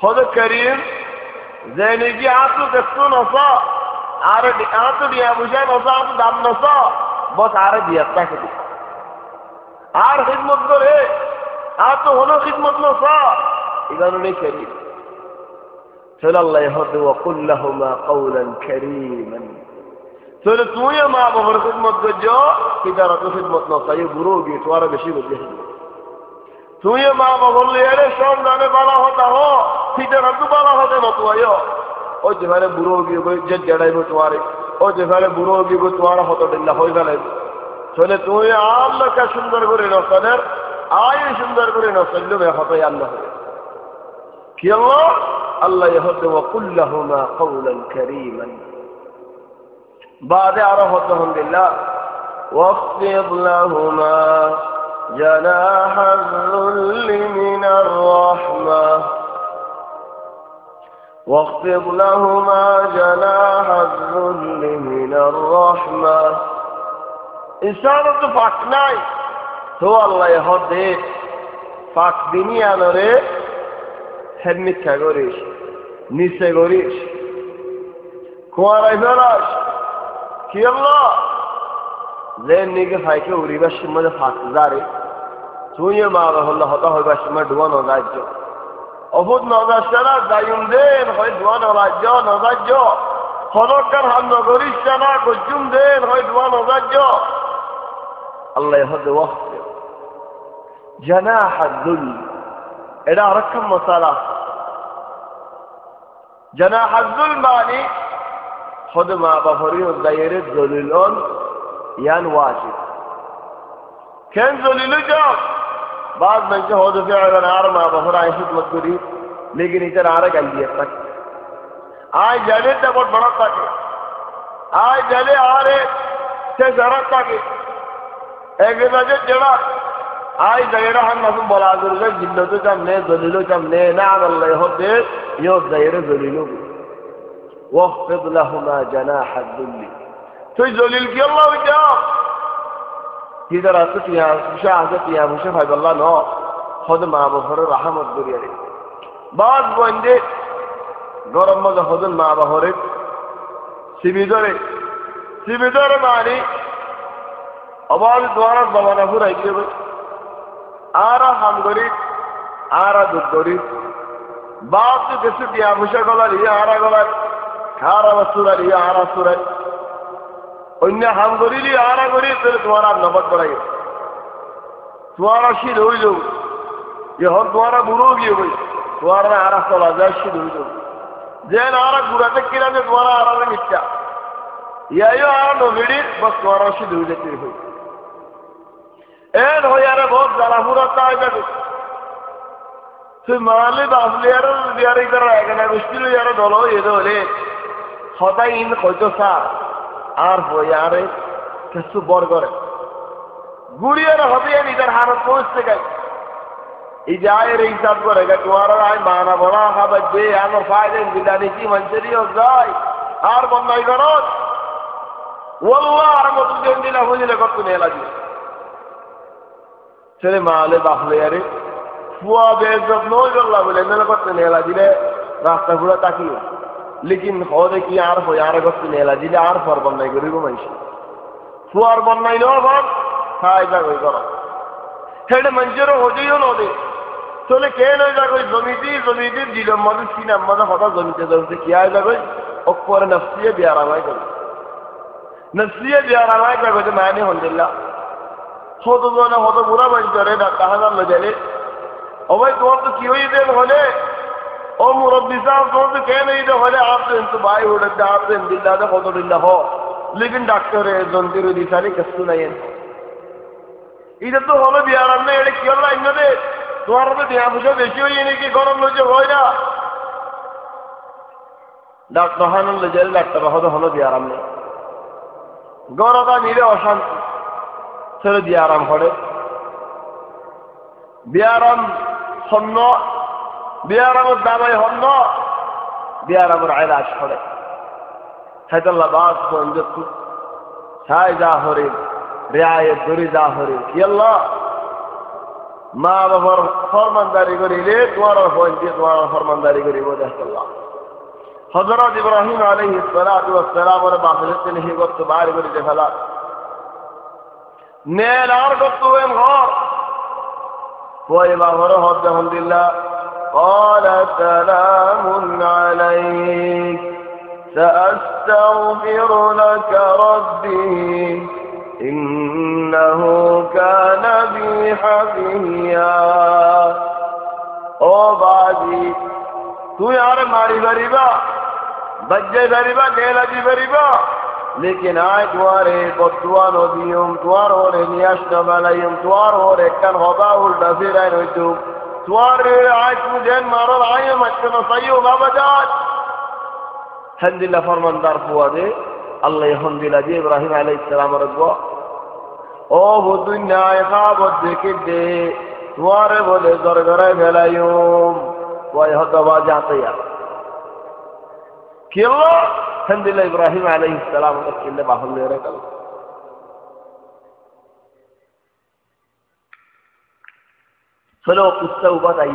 B: هذا كريم زينجي عطو كسون أصا عرض آتو دیا مجھے نصا دام نصا بس عرض دیا تاکہ دیا آر خدمت کرے آتو ہنو خدمت نصا اذا نہیں کریم صلی اللہ یحد وقل لهما قولا کریما صلی تو یا ماں بابر خدمت کر جو ادارہ تو خدمت نصا یہ گروہ گی توارا بشی بجے تو یا ماں بابر لے رہے شام جانے بالا ہوتا ہو ادارہ تو بالا ہوتے نتو آئیو और जेफाले बुरो होगी कोई जज जड़ाइबो तुम्हारे और जेफाले बुरो होगी कोई तुम्हारा होतो दिल्ला होई गले चले तू ये अल्लाह का सुंदर करे न सदर आये सुंदर करे न सल्लु में होतो अल्लाह कि अल्लाह यहद व कुल लहुमा قولا كريما بعد عرفتهم بالله واخفض لهما جناح الذل من الرحمه واخفض لهما جناح الذل من الرحمة إنسان تو ফাঁক নাই তো আল্লাহ হদে ফাঁক দিনই আনরে হেমিথা করিস নিচে করিস কুয়ারাই ফেলাস কি আল্লাহ যে নিকে ফাইকে উড়িবার সময় ফাঁক যারে তুই মা হল্লা হতা হইবার সময় ডুবা নজার্য অভুত নজার দায়ুম দেন হয় ডুয়া নরাজ্য নজার্য হরকার হাম নগরিস না গজুম দেন হয় ডুয়া নজার্য আল্লাহ হদে ওয়াক্ত জানাহ আল-যুল এটা আরেকটা মশালা জানাহ আল-যুল মানে হদে মা বাপরি দায়ের দলিলন ইয়ান ওয়াজিব কেন দলিল যাও بعض من جهود فعلا عرما بفرع خدمت करी लेकिन इधर आ रहा गलियत तक आज जाने तक बहुत बड़ा तक आज जाने आ रहे से जरा तक एक वजह जड़ा आज दायरा हम नसुम बोला दुर्गा जिन्नतो जम ने दलीलो जम ने नाम अल्लाह हो दे यो दायरे दलीलो واخفض لهما جناح الذل तो दलील की अल्लाह जाओ इधर आते पिया मुझे आते पिया मुझे भाई बल्ला नो खुद माँ बहर रहमत दुरियारे बाद बंदे गरम मज़ा खुद माँ बहर सिबिदरे मारी अबाल द्वारा बवाना पूरा इके बे आरा हम गरी आरा दुख गरी बाद तो कैसे पिया मुझे गला लिया आरा गला खारा वसूला लिया आरा सूरा अन्य हम गरीली आरा गरी तेरे तुम्हारा नबत बढ़ाइए तुम्हारा शील हो लो ये हम तुम्हारा बुरोगी हो गई तुम्हारा आरा सोला जाए शील हो लो जैन आरा बुरा तक किला में तुम्हारा आरा में मिट्टा या यो आरा नोविडी बस तुम्हारा शील हो जाती हुई ऐन हो यार बहुत ज़्यादा बुरा था इधर फिर माले बाफले यार इधर आएगा ना मुश्किल यार दोनों ये दो ले होता इन कोई तो सा আর বয়ারে কিছু বড় করে গুড়িয়ে হবে নিজের হারত পৌঁছতে গেল এই যায় রে হিসাব করে গে তোমার আই মানা বড়া হবে যে আমার ফায়দা বিদানি কি মঞ্জুরি हो যায় আর বন্ধাই করো ওয়াল্লাহ আর মত দেন দিলা হইলে কত নে লাগি ছেলে মালে বাহলে আরে ফুয়া বেজব নয় আল্লাহ বলে না কত নে লাগি রে রাস্তা ঘুরা তাকিয়ে लेकिन हो दे कि यार हो यार गस्त नेला जिले यार फर बननाय करिबो मानसि फुआर बननाय नो बाप फायदा कई करो हेड मंजूर हो जइयो न दे चले के न जा कोई जमीती दिलो मद सिना मद हता जमीते जरूरत किया जा कोई ओपर नफ्सिय बियारामाय कर नफ्सिय बियारामाय कर बजे माने अलहमदुलिल्लाह हो तो बुरा बन करे ना कहा न जाले ओ भाई तो की होई दे होले ओ मुरब्बी साहब तो कह नहीं दे होले आप तो इंतु भाई उड़ दे आप तो दिल्ला दे खुद दिल्ला हो लेकिन डॉक्टर है जंतीरो दिसाले कस्तु नहीं है इधर तो होले बियाराम ने एड़े क्यों ला इन दे तुम्हारा तो ध्यान मुझे बेची हुई नहीं कि गरम लो जो होए ना डॉक्टर हानन ले जेल डॉक्टर हो होले बियाराम ने गौरवता नीरे अशांति चले बियाराम होले बियाराम सन्नो बियारामत दामाय हन्नो बियारामर इलाज करे हैदल्ला बात को अंजत छाय जाहरे रियायत दुरी जाहरे कि अल्लाह माँ बाबर फरमानदारी करिले तुम्हारा पॉइंट तुम्हारा फरमानदारी करी वो अल्लाह हजरत इब्राहिम अलैहिस्सलातु वस्सलाम और बाफलत नहीं को तो बाहर करी देखला नेलार को तो हम हो कोई बाहर हो अल्हम्दुलिल्लाह قال سلام عليك سأستغفر لك ربي إنه كان بي حفيا او بادي تو यार मारी गरीबा बज्जे गरीबा नेला जी गरीबा लेकिन आज तुम्हारे बदुआ नदियम तुम्हार होरे नियाश नबालायम तुम्हार होरे कन होबा उल्टा फिराय नइतु तुम्हारे आज मुझे मारो आए मचनो सही होगा बजाज हंदिल्ला फरमानदार हुआ दे अल्लाह हंदिल्ला जी इब्राहिम अलैहिस्सलाम रब्बो ओ वो दुनिया का वो देखे दे तुम्हारे बोले जरगरे फैलायूं वो यह दवा जाते यार খেললো হেন্দিল ইব্রাহিম আলাইহিস সালাম খেললে বাহুল্য রে গেল চলো কুস্তা উবাদ আই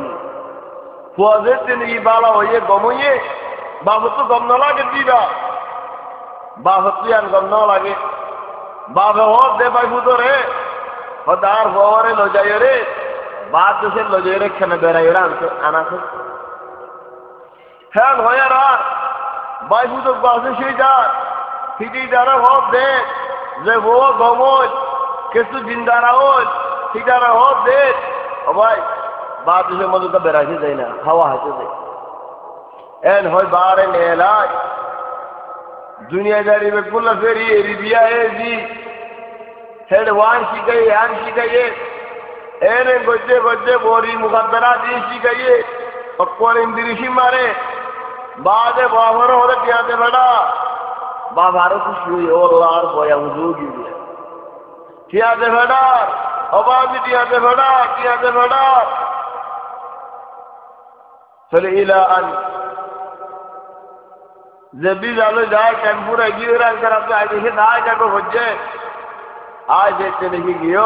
B: ফুয়াজে দিন ই বালা হয়ে গমইয়ে বাবু গম না লাগে দিবা বাহতিয়ান গম না লাগে বাবে হ দে বাই ফুদরে হদার হরে লজায় রে বাদ দেশে লজায় রে খেনে বেড়াই রে আনাছে হ্যাঁ হয়ারা বাই ফুদক বাসে সেই যা ঠিকই যারা হব দে যে ও গমই কিছু জিন্দারা হল ঠিকারা হব দে ও ভাই বাদ দেশের মধ্যে তো বেড়াইতে যায় না হাওয়া হাতে যায় এন হয় বারে নেলাই দুনিয়াদারি में कुल फेरी रिबिया है जी हेड वान शिकाये यान शिकाये एने गोजे गोजे बोरी मुकद्दरा दी शिकाये पक्कोर इंद्रिशी मारे बादे बाबर होते क्या दे बड़ा बाबारो कुछ हुई और लार बोया हुजूगी दिया क्या दे बड़ा अबादी क्या दे बड़ा चले इला अन जबी जालो जाए टेम्पूरा गिरा कर अपने आगे से ना जाको बच्चे आज देखते नहीं गियो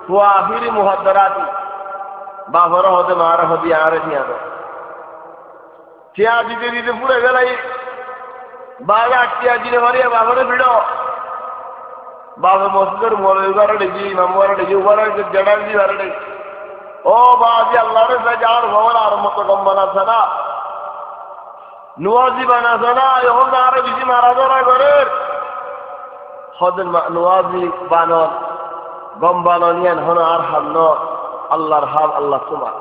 B: वो आखिरी मुहद्दराती बाफरा होते मारा होती आ रही है क्या जीते जीते पूरे गलाई बागा क्या जीने वाली है बाफरे भिड़ो बाफे मस्तर मोले उगारा डेगी मम्मारा डेगी उगारा जड़ाल जी वारा डेगी ओ बाजी अल्लाह ने सजान भवन आरम्भ कम बना था ना নুয়াজি বানাছে না এখন আরো বেশি মারাধরা করে হদেন নুয়াজি বানন গম বাননিয়ান হন আর হান্ন আল্লাহর হাব আল্লাহ তোমাক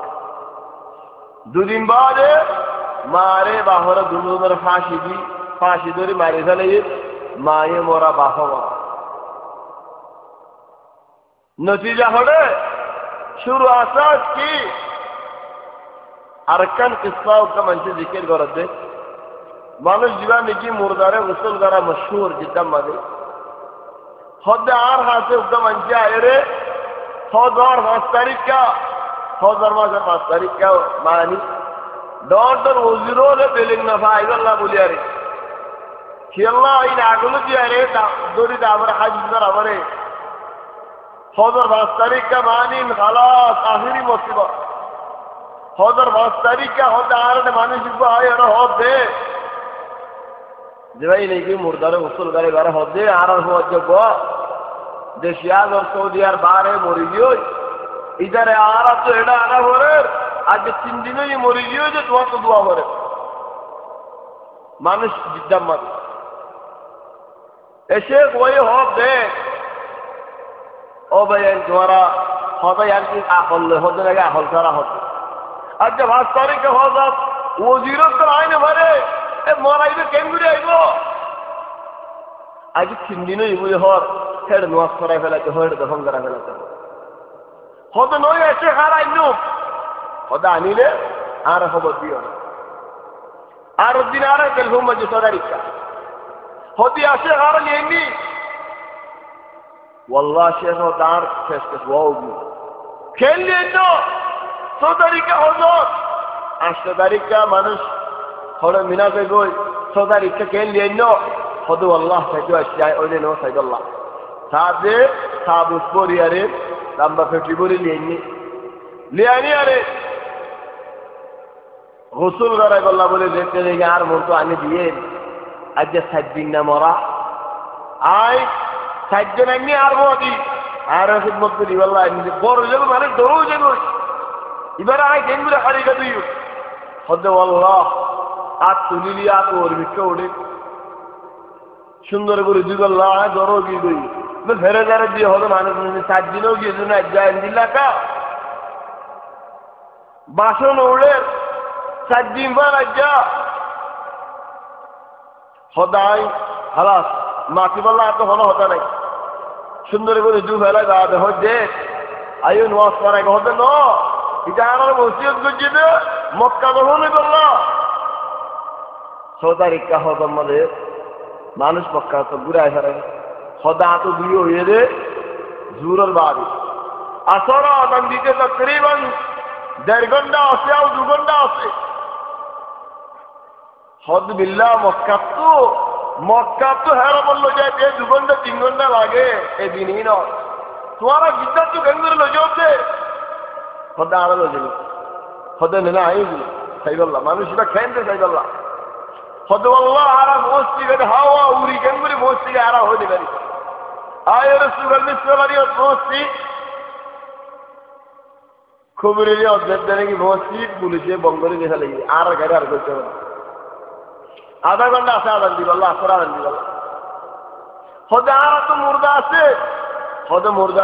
B: দুদিন বাদে মারে বাহরে দুজনের ফাঁসি ধরে মারি ফেলে মায়ে মরা বাহ মরা নতিজা হলে শুরু আসাস কি আরেকখান কিসা ওটা মানুষের জিকির করতে মানুষ জীবন নাকি মুর্দারে গোসল করা মশহুর জিদ্দাম মানে হদ্দে আর হাতে উদ্যম আনছে আয়রে হদর 5 তারিখ কা হদর মাসের 5 তারিখ কা মানি ডর ওজিরো রে বেলিং না ভাই আল্লাহ বলি আরে খেলা এই আগলো দি আরে দড়ি দাবর হাজির আমারে হদর 5 তারিখ কা মানি খালাস আখিরি মুসিবত হদর 5 তারিখ কা হদে আর মানুষ আয় আর হদে যে ভাই নাকি মুর্দারে গোসল করে ঘরে হদে আর যোগ্য দেশিয়াল আর সৌদি আর বারে মরি গিয়ে ইধারে আর তো এটা আনা করে আজ 3 দিনই মরি গিয়ে যে তোমার তো দোয়া করে মানুষ জিদ্দাম মানে এসে ওই হব দে ও ভাই তোমারা হদে আর কি আহল হদে লাগে আহল করা হতো আজ 5 তারিখে হদা ওজিরত তো আইনে ভরে মরাইবে কেন ঘুরে আইব আজ 3 দিনই ইবুই হর হেড নোয়াজ করাই ফেলাতে হেড দফন করা ফেলাতে হত নয় এসে হারাই নো হদা আনিলে আর খবর দিও আর দিন আর টেলিফোন মধ্যে সদারিকা হদি আসে আর নিয়েনি والله শেখ দার শেষ ওয়াও খেললে তো সদারিকা হজর 8 তারিখা মানুষ হলে মিনাতে গই সদারিকা খেললে নো হদু আল্লাহ সাইদু আসিয়া ওইলে নো সাইদুল্লাহ সাদে সাবুস পরিয়ারে নাম্বা 50 বলি লিয়ানি আরে গোসল করা গল্লা বলে দেখতে দেখে আর মন তো আনি দিয়ে আজ 7 দিন না মরা আই 7 দিন এমনি আর মদি আর খিদমত করি বল্লা বড় যাবে মানে দরও যাবে এবারে আই দিনগুলো হারিয়ে গেল হদে আল্লাহ আর তুলিলিয়া তো ওর ভিতরে ওড়ে সুন্দর করে দিগল্লা দরও গিয়ে গই ফেরে যারা দিয়ে হলো মানুষ 7 দিনও গিয়েছে না যায় দিল্লা কা বাসন উড়ে 7 দিন পর আজ্জা হদাই হালাস মাটি বললা তো হলো হতা নাই সুন্দর করে দু ফেলা যাবে হচ্ছে আয়ু নোয়াজ করাই হতে ন এটা আমার মসজিদ করছি না মক্কা দখলে করলো 6 তারিখ কা হতো আমাদের মানুষ মক্কা তো ঘুরায় ফেরে হদা তো দুই হয়ে রে জুরল বাড়ি আসরা আদান দিতে তকরিবান 1.5 ঘন্টা আছে আর 2 ঘন্টা আছে হদ বিল্লাহ মক্কা তো হেরা বললো যে 2 ঘন্টা 3 ঘন্টা লাগে এই দিনই নয় তোমারা বিদ্যার্থ কেন্দ্রে লজে হচ্ছে হদে আড়া লজে হদে নেনা আইগুলো সাইবাল্লাহ মানুষ এটা খেয়ে সাইবাল্লাহ হদে আল্লাহ আরা মসজিদ হাওয়া উড়ি কেন্দ্রে মসজিদে আরা হয়ে পারি আয়ের সুগার মিশ্রবাড়ি মসজিদ খবরে অর্ধেক দেনে কি মসজিদ পুলিশে বঙ্গরে দেখা লেগে আর গাড়ি আর করতে হবে আধা ঘন্টা আছে আদান দিবাল্লাহ আসর আদান দিবাল্লাহ হদে আরা তো মুর্দা আছে হদে মুর্দা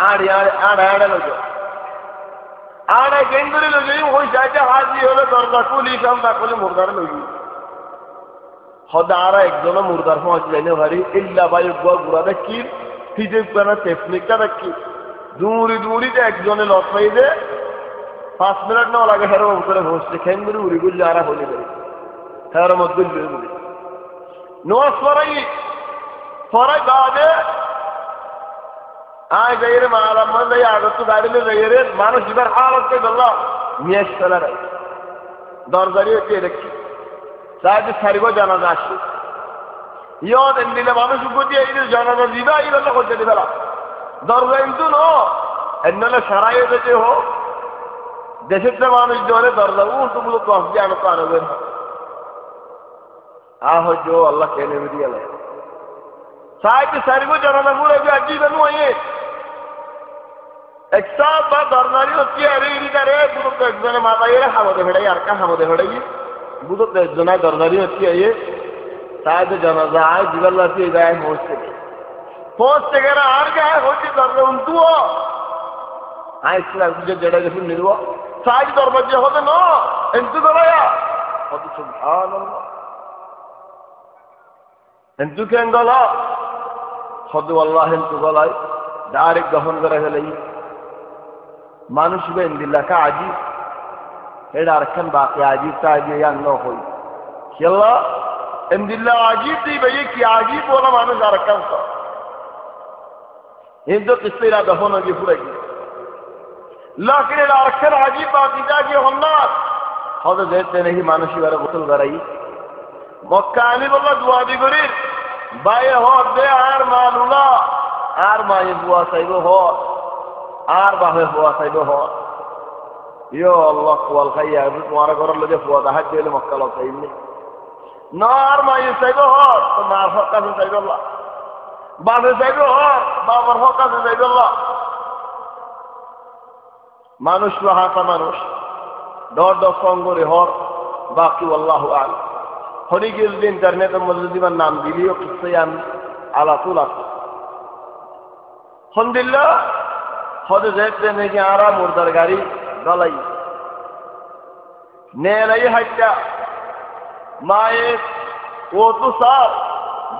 B: আড়ে লোক আড়ে কেন্দ্রে লোক ওই সাইডে হাজি হলে দরজা খুলি সামনা খুলে মুর্দার লোক হদে আরা একজনও মুর্দার পৌঁছে যাই না ভারি ইল্লা ভাই গুড়া দেখি ফিজিক বানা টেকনিকটা দেখি দূরিতে একজনে লট পাই দে 5 মিনিট না লাগে হেরো উপরে বসছে কেন্দ্রে উড়ি গুলি আরা হলি দেয় হেরো মধ্যে গুলি নোয়াজ ফরাই বাদে আয় যাইরে মালাম্মা যাই আগত গাড়িলে যাইরে মানুষ এবার হালতকে বলল নিয়ে চলে রে দরজারি হচ্ছে দেখছি সাহায্য সারিব জানাজা আসছে ইয়ন এমনিলে মানুষ উপরে এই জানাজা দিবা এই বললে করতে দিবে না দরজা কিন্তু নো এমনিলে সারাই হয়েছে হো দেশের যে মানুষ ধরে দরজা উঠগুলো তো আসবে আনো তো আনবে না হয়তো আল্লাহ কেনে দিয়ে গেল সাহায্য সারিব জানাজা পুরো আজীব নয় একটা বা দরজারি হচ্ছে আরে ইদারে পুরো একজনে মাথায় হামদে ফেড়াই আর কা হামদে ফেড়াই বুঝো একজনের দরজারি হচ্ছে এই সাহায্য জানাজা আয় দিবাল্লাহ এই গায়ে পৌঁছতে গেলে আর গায়ে হচ্ছে দরজা উল্টু আয় ইসলাম যেটা যখন নির্ব সাহায্য দরজা হবে না এন্তু গলায়া কত সুবহানাল্লাহ এন্তু কেন গলা হদু আল্লাহ এন্তু গলায় ডাইরেক্ট দহন করে ফেলেই মানুষ বেন্দিল্লাকা আজিব এটা আরেকখান বাকি আজিব তা আজিব ন হই খেলা এমদিল্লা আজিব দিই ভাই কি আজিব বলা মানুষ আরেকখান সব কিন্তু কিস্তিরা দফন হয়ে পুরে গিয়ে লাকিন এটা আরেকখান আজিব বাকি যা গিয়ে হন্নার হয়তো দেখতে নাকি মানুষ এবারে গোসল করাই মক্কা আমি বললো দুয়াবি করি বাইরে হর দে আর মা লুলা আর মায়ে বুয়া চাইব হর আর বাহে ফুয়া চাইব হর ইয়ো আল্লাহ ফুয়াল খাইয়া তোমার ঘরের লোকে ফুয়া দেখা দিলে মক্কা লোক চাইবনি না আর মায়ে চাইব হর তো মার হক কাছে চাইব আল্লাহ বাপে চাইব হর বাবার হক কাছে চাইব আল্লাহ মানুষ হাসা মানুষ ডর সঙ্গরে হর বাকি আল্লাহ আল হরিগিল ইন্টারনেটের মধ্যে যদি নাম দিলিও কিছু আলাতুল আছে হন্দিল্লা হদে যেতে নাকি আরা মুর্দার গাড়ি গলাই নেলাই হাইটা মায়ে ও তো সার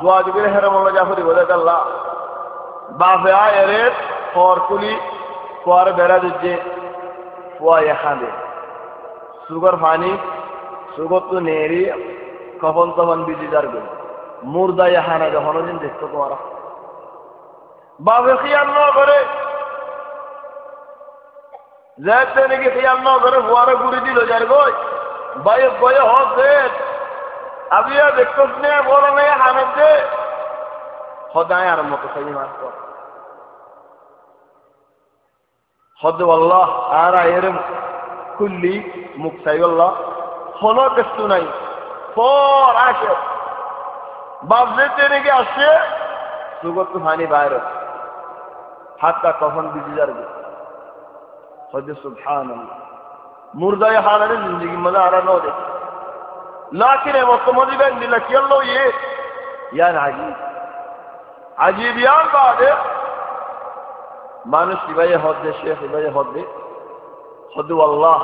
B: দোয়া দিবে হেরে মোল্লা জাফরি বলে আল্লাহ বাপে আয় রে ফরকুলি ফর বেড়া দিচ্ছে ফুয়া এখানে সুগার পানি সুগর তো নেড়ি কখন তখন বিজি যাবে মুর্দা এখানে যখন দিন দেখতো তোমারা বাপে খেয়াল ন করে যেতে নাকি খেয়াল ন করে ফুয়ারে ঘুরে দিল যার গই বাইরে বয়ে হক দে আবিয়া দেখতো নে বড় মেয়ে হামেদ দে সদায় আরম্ভ করছে মাস হদ আল্লাহ আর এর খুললি মুখ চাইল্লাহ কোনো কিছু নাই পর আসে বাপ যেতে নাকি আসছে সুগত পানি বাইরে হাতটা কখন বিজি যাবে হয়তো সুবহানাল্লাহ মুর্দায় হারানে জিন্দগি মজা আরা ন দে লাকিন মতমদি বেন দিলা কি আল্লাহ ইয়ান আজিব ইয়ান বাদে মানুষ কিভাবে হদে শেখ কিভাবে হদে হদু আল্লাহ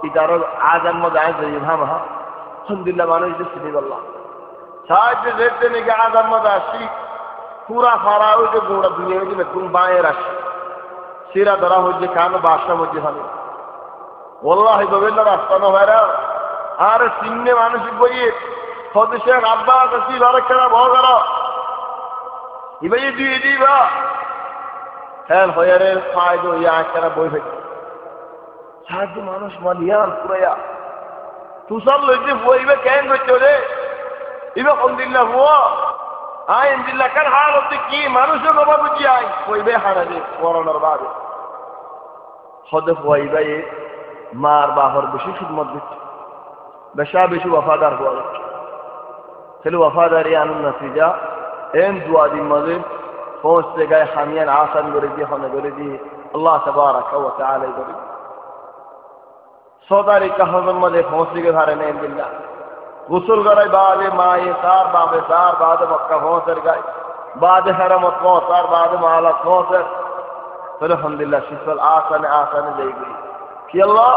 B: ইতারো আজান মজা আয় যাই হামা আলহামদুলিল্লাহ মানুষ যে চিনি আল্লাহ সাহায্য যেতে নাকি আজান মজা আসি পুরা ফারা হয়েছে গোড়া দুনিয়া হয়েছে বেগুন বাঁয়ের আসে সিরা ধরা হচ্ছে কানো বাসা মধ্যে ভালো ওল্লাহ গোবিন্দ রাস্তা ন ভাইরা আর চিহ্নে মানসিক বইয়ে হতে শেখ আব্বাস আসি আরেক খেলা ভয় করো ইবাই দিয়ে দিবা হ্যাঁ হয়ারে ফায়দো ইয়া খেলা বই ফেলে সাহায্য মানুষ মালিয়ান পুরাইয়া তুষার লইতে হুয়া ইবে কেন করছো রে ইবে কন্দিল্লা হুয়া আইন দিল্লা কার হাল হচ্ছে কি মানুষও বাবা বুঝি আই কইবে হারা যে করোনার বাদে হদে হুয়া ইবে মার বাহর বেশি খিদমত দিচ্ছে বেশি ওয়াফাদার হওয়া যাচ্ছে তাহলে ওয়াফাদারি আনুন নতিজা এন দুয়াদিন মাঝে পৌঁছতে গায়ে হামিয়ান আসান করে দিয়ে হনে করে দিয়ে আল্লাহ তাবারাকা ওয়া তাআলা করে সদারি কাহজম মাঝে পৌঁছে গে ধারে নেন দিল্লা গোসল করাই বাদে মায়ে তার বাপে তার বাদে মক্কা পৌঁছার গায়ে বাদে হারামত পৌঁছার বাদে মালাত পৌঁছার তাহলে আলহামদুলিল্লাহ শিফল আসানে যাই গই কি আল্লাহ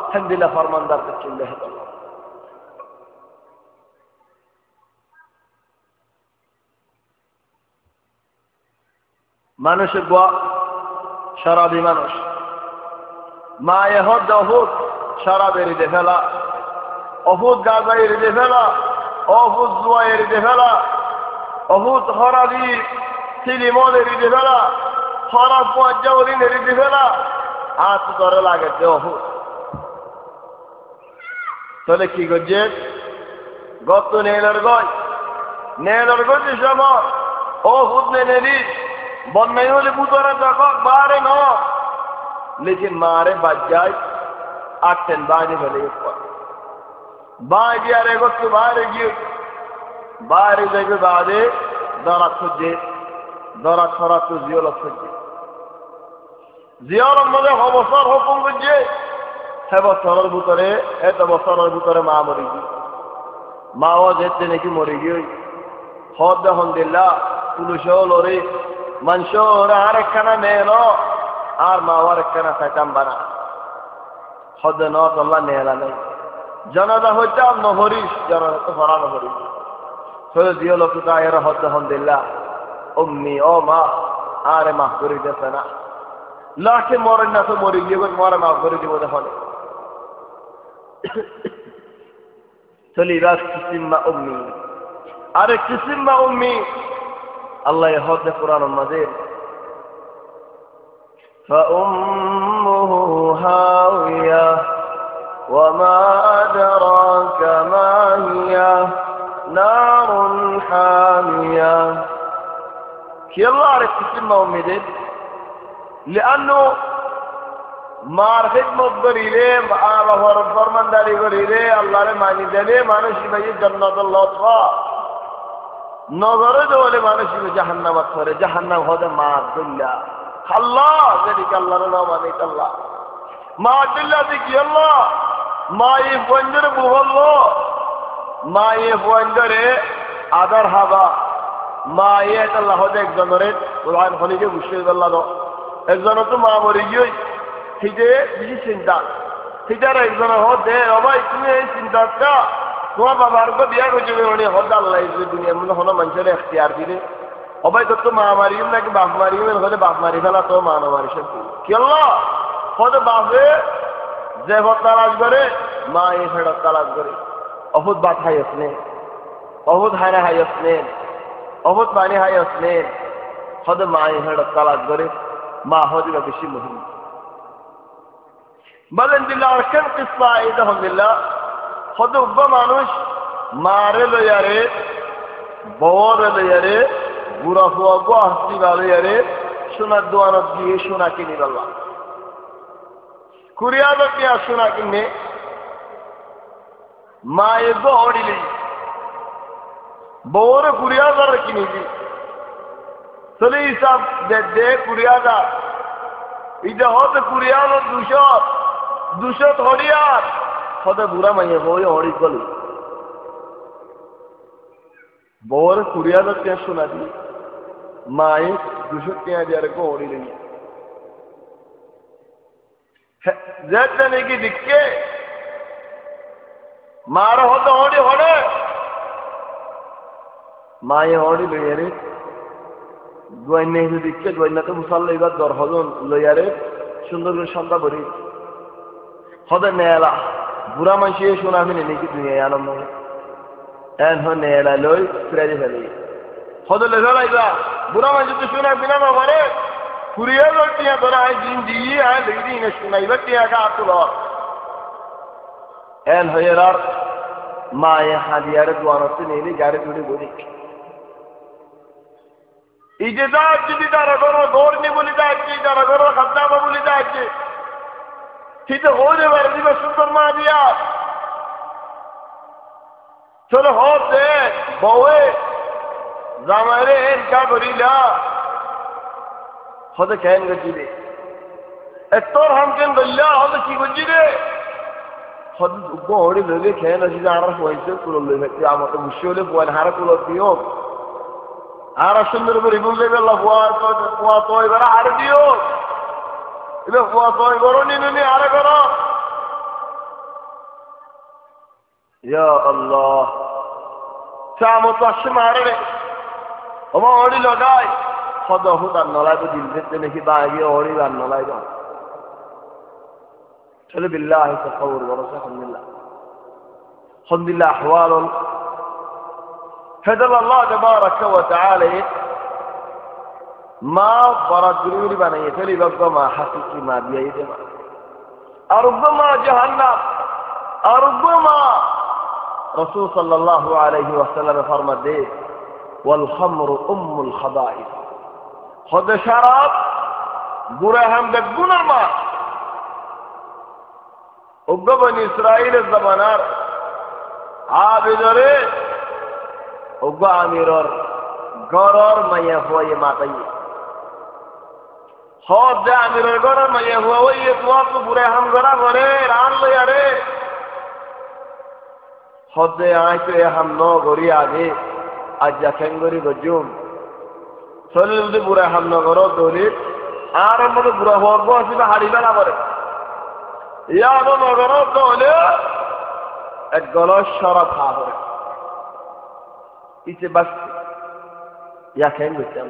B: আলহামদুলিল্লাহ ফরমানদার কে চিল্লে হে আল্লাহ মানুষের গোয়া শরাবি মানুষ মায়ে হদ অহুদ শরাবের হৃদে ফেলা অহুদ গাজাই হৃদে ফেলা অহুদ জুয়াই হৃদে ফেলা অহুদ হরাবি সিলিমনের হৃদে ফেলা হরাব পর্যাবরীনের হৃদে ফেলা হাত ধরে লাগে যে অহুদ তাহলে কি করছে গত নেলর গজ সময় অহুদ নেলি বন্যায় হলে বুতরা যখন বারে ন লেকিন মারে বাজ্যায় আটতেন বাইরে ফেলে বাইরে আর এগোচ্ছ বাইরে গিয়ে বাইরে যাইবে বাদে দরাত খুঁজছে দরাত ফরাত তো জিওলত খুঁজছে জিওর মধ্যে অবসর হুকুম করছে সে বছরের ভিতরে এত বছরের ভিতরে মা মরি গিয়ে মাও যেতে নাকি মরি গিয়ে হদ দেহন দিল্লা পুলিশও লড়ে মানুষের আর একখানা মেয়ে নো আর মা আর একখানা খাইতাম বানা হদ নল্লা নেলা নেই জনতা হচ্ছে আর নহরিস জনতা তো ভরা নহরিস সৈয়দ দিও লোকটা এর হদ হন দিল্লা অম্মি ও মা আরে মাফ করে দিতেছে না লাখে মরেন না তো মরে গিয়ে মরে মাফ করে দিব দেখনে চলি রাজ কিসিম্মা অম্মি আরে কিসিম্মা অম্মি আল্লাহ হদ কোরআন মাজিদ فأمه هاوية وما أدراك ما هي نار حامية كي الله عرف تسمى أمي لأنه معرفة مقدري ليه الله فرمان داري قري ليه الله رماني دليه مانشي بي جنة اللطفة نظره دولي مانشي بي جهنم أكثر جهنم هذا ما عبد الله আল্লাহ যেদিকে আল্লাহর নাম অনেক আল্লাহ মা আব্দুল্লাহ দেখি আল্লাহ মা এই বন্ধরে বলল মা এই বন্ধরে আদার হাবা মা এই আল্লাহ হতে একজনের কোরআন হলিকে বুঝতে আল্লাহ একজন তো মা মরে গিয়ে ঠিকে বেশি চিন্তা ঠিকার একজনের হতে সবাই তুমি এই চিন্তাটা তোমার বাবার বিয়া করছে মানে হদ আল্লাহ দুনিয়ার মধ্যে হলো মানুষের এখতিয়ার দিলে অবাই তো মা মারিম নাকি বাপ মারিম হলে বাপ মারি ফেলা তো মা না মারি সব কি আল্লাহ হতে বাপে যে তালাশ করে মা এই ফেরত তালাশ করে অভুত বাত হাই আসনে অভুত হায়না হাই আসনেন অভুত পানি হাই আসনেন হতে মা এই ফেরত তালাশ করে মা হতে বেশি মহিম বলেন দিল্লা আর কেন কিসা এই আলহামদুলিল্লাহ হতে উব্বা মানুষ মারে লইয়ারে বরে লইয়ারে বুড়া ফুয়া গো হাসি ভালো আরে সোনার দোয়ানত গিয়ে সোনা কিনি বললাম কুড়িয়াদর কে সোনা কিনে মায়ে গো হড়িলি বউরে কুড়িয়াদর কিনেছি চলে হিসাব দে কুড়িয়াদার এটা হতে কুড়িয়াদর 200 হরিয়ার হতে বুড়া মাইয়ে বই হরি গলি বউরে কুড়িয়াদর কে সোনা দিই মায়ে 200 টাকা को ओड़ी नहीं जेते ने की दिक्के मारो हो तो ओड़ी होड़े माये ओड़ी ले यारे दोइने ही दिक्के दोइना तो मुसल्ला इबाद दर हजन ले यारे सुंदर করে সন্ধ্যা বরি হদে নেলা বুড়া মানসি শোনা ফেলে নাকি দুনিয়া আলম এন হ নেলা লই ফ্রেজে ফেলে হদে লে ফেলাইবা বুড়া মানুষ তো শোনা বিনা না পারে কুড়িয়া লটিয়া ধরা দিন দিয়ে লিখি না শোনাইবা টিয়া কা তুল এন হয়েরার মায়ে হাদিয়ারে দোয়ানতে নিলি গাড়ি তুলি বলি ইজে যাচ্ছি তারা করো দৌড়নি বলি যাচ্ছি তারা করো খাদ্দামা বলি যাচ্ছি ঠিক হয়ে পারে দিবে সুন্দর মা দিয়া চলো হতে বউয়ে জামাইরে এনকা করিলা হতে কেন গেছি রে তোর হাম কেন বললা হতে কি করছি রে হতে বড়ি লইলে খেয়ে আসি যে আর হয়েছে কুলো লইবে আমাকে বুঝতে হলে বল হারা কুলো দিও আর সুন্দর করে বুঝলে গেল পোয়া তো এবার আর দিও এবার পোয়া তো করো নি আরে করো ইয়া আল্লাহ চামত আসছে মারে রে ওমা অড়ি লগাই হদ হুদ আর নলাই তো দিল দিতে নাকি বাগিয়ে অড়ি আর নলাই দাও চলে বিল্লাহ তাসাউর বরসা আলহামদুলিল্লাহ আহওয়াল فدل الله تبارك وتعالى ما فرد جروري بنايه تلي بقى حقيقي ما بيده ما ربما جهنم ربما رسول صلى الله عليه وسلم فرمى والخمر الخبائث خذ شراب برهم دغنا ما بني اسرائيل الزمانار عابدره ওগো আমিরর গরর মাইয়া হয়ে মাতাই হদ দে আমিরর গরর মাইয়া হয়ে তোমা তো বুড়ে হাম গরা করে রান লয়া রে হদ দে আইতে হাম ন গরি আগে আজ যা কেঙ্গরি গজুম চলে যদি বুড়ে হাম ন গর দলি আর মতো বুড়া হব আসিবে হাড়িবে না করে ইয়া ন গর দলে এক গলস শরাব খা করে इसे बस या कहेंगे क्या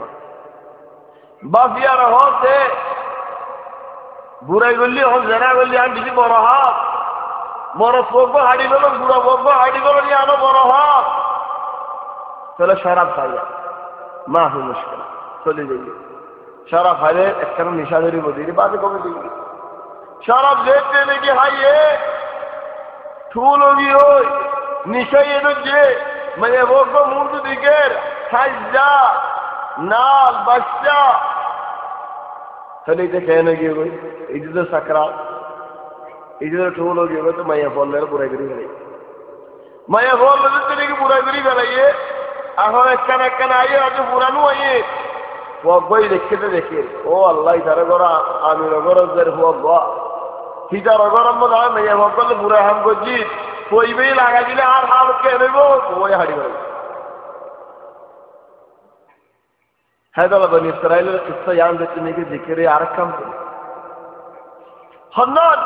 B: बस यार होते बुराई गल्ली हो जना गल्ली हम किसी बड़ा हा मोर सोगो हाड़ी गलो बुरा बोगो हाड़ी गलो ये आनो बड़ा हा चलो शराब खाइए माँ ही मुश्किल चली जाइए शराब खाए एक तरह निशादरी बोली बात को भी शराब देखते लेके हाइए ठूल होगी हो निशा ये तो जे मैं वो को मुंड दिगर हज्जा नाल बच्चा चलिए कहने की कोई इधर सकरा इधर ठोल हो गया तो मैं बोल रहा बुराई करी गई मैं बोल रहा चलिए कि बुराई करी गई এখন একখান আইয়ে আজ পুরানো আইয়ে বই দেখে ও আল্লাহ ইধারে করা আমি রগরের হুয়া হিজার রগরম মধ্যে মেয়ে বললে বুড়া হাম করছি কইবেই লাগা দিলে আর হাল কে নেব ওই হাড়ি করে هذا بني إسرائيل قصة يام ذكرني की जिक्र यार कम हन्नान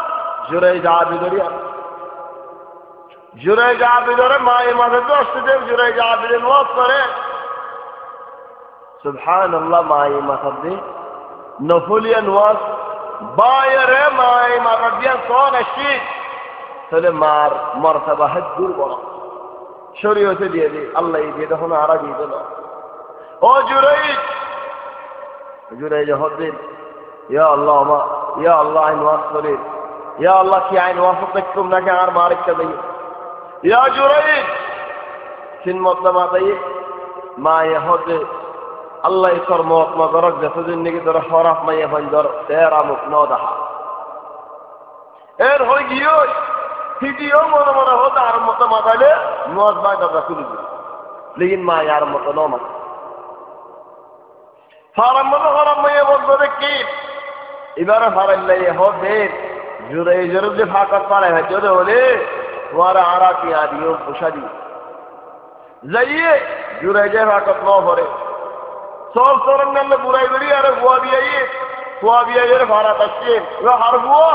B: जुरैज आबिदरे माए माथे दोस्त देव जुरैज आबिदरे नवाज करे सुभान अल्लाह माए माथे दे नफलिया नवाज बायरे माए माथे दिया सोन अशीद चले मार मर्तबा हज्जुर बड़ा शरीय से दिए दे अल्लाह ये दे होना आरा दिए दे ओ जुरैज हद्दिन या अल्लाह नवाज करे या अल्लाह की आइन वाफक तुम ना के आर मारिक कर दे या जुरैज किन मतलब आता ये माँ ये हद्दे अल्लाह इसर मौत मगरक जैसे जिंदगी दर हराफ में ये बंदर तेरा मुकनो दहा एर हो गियो हिजियो मन होता आर मत माताले नवाज बाय दादा कुली लेकिन माँ यार मत नो मत फारम में ये बंदर की इधर फारल ये हद्दे जुरैज जरूर फाकत पाले है जो बोले तुम्हारा आरा की आदियों पुषा दी जाइए जुरैज फाकत न भरे सोल सोरंगन में बुराई बड़ी अरे हुआ भी ये फारा तस्के वो हर हुआ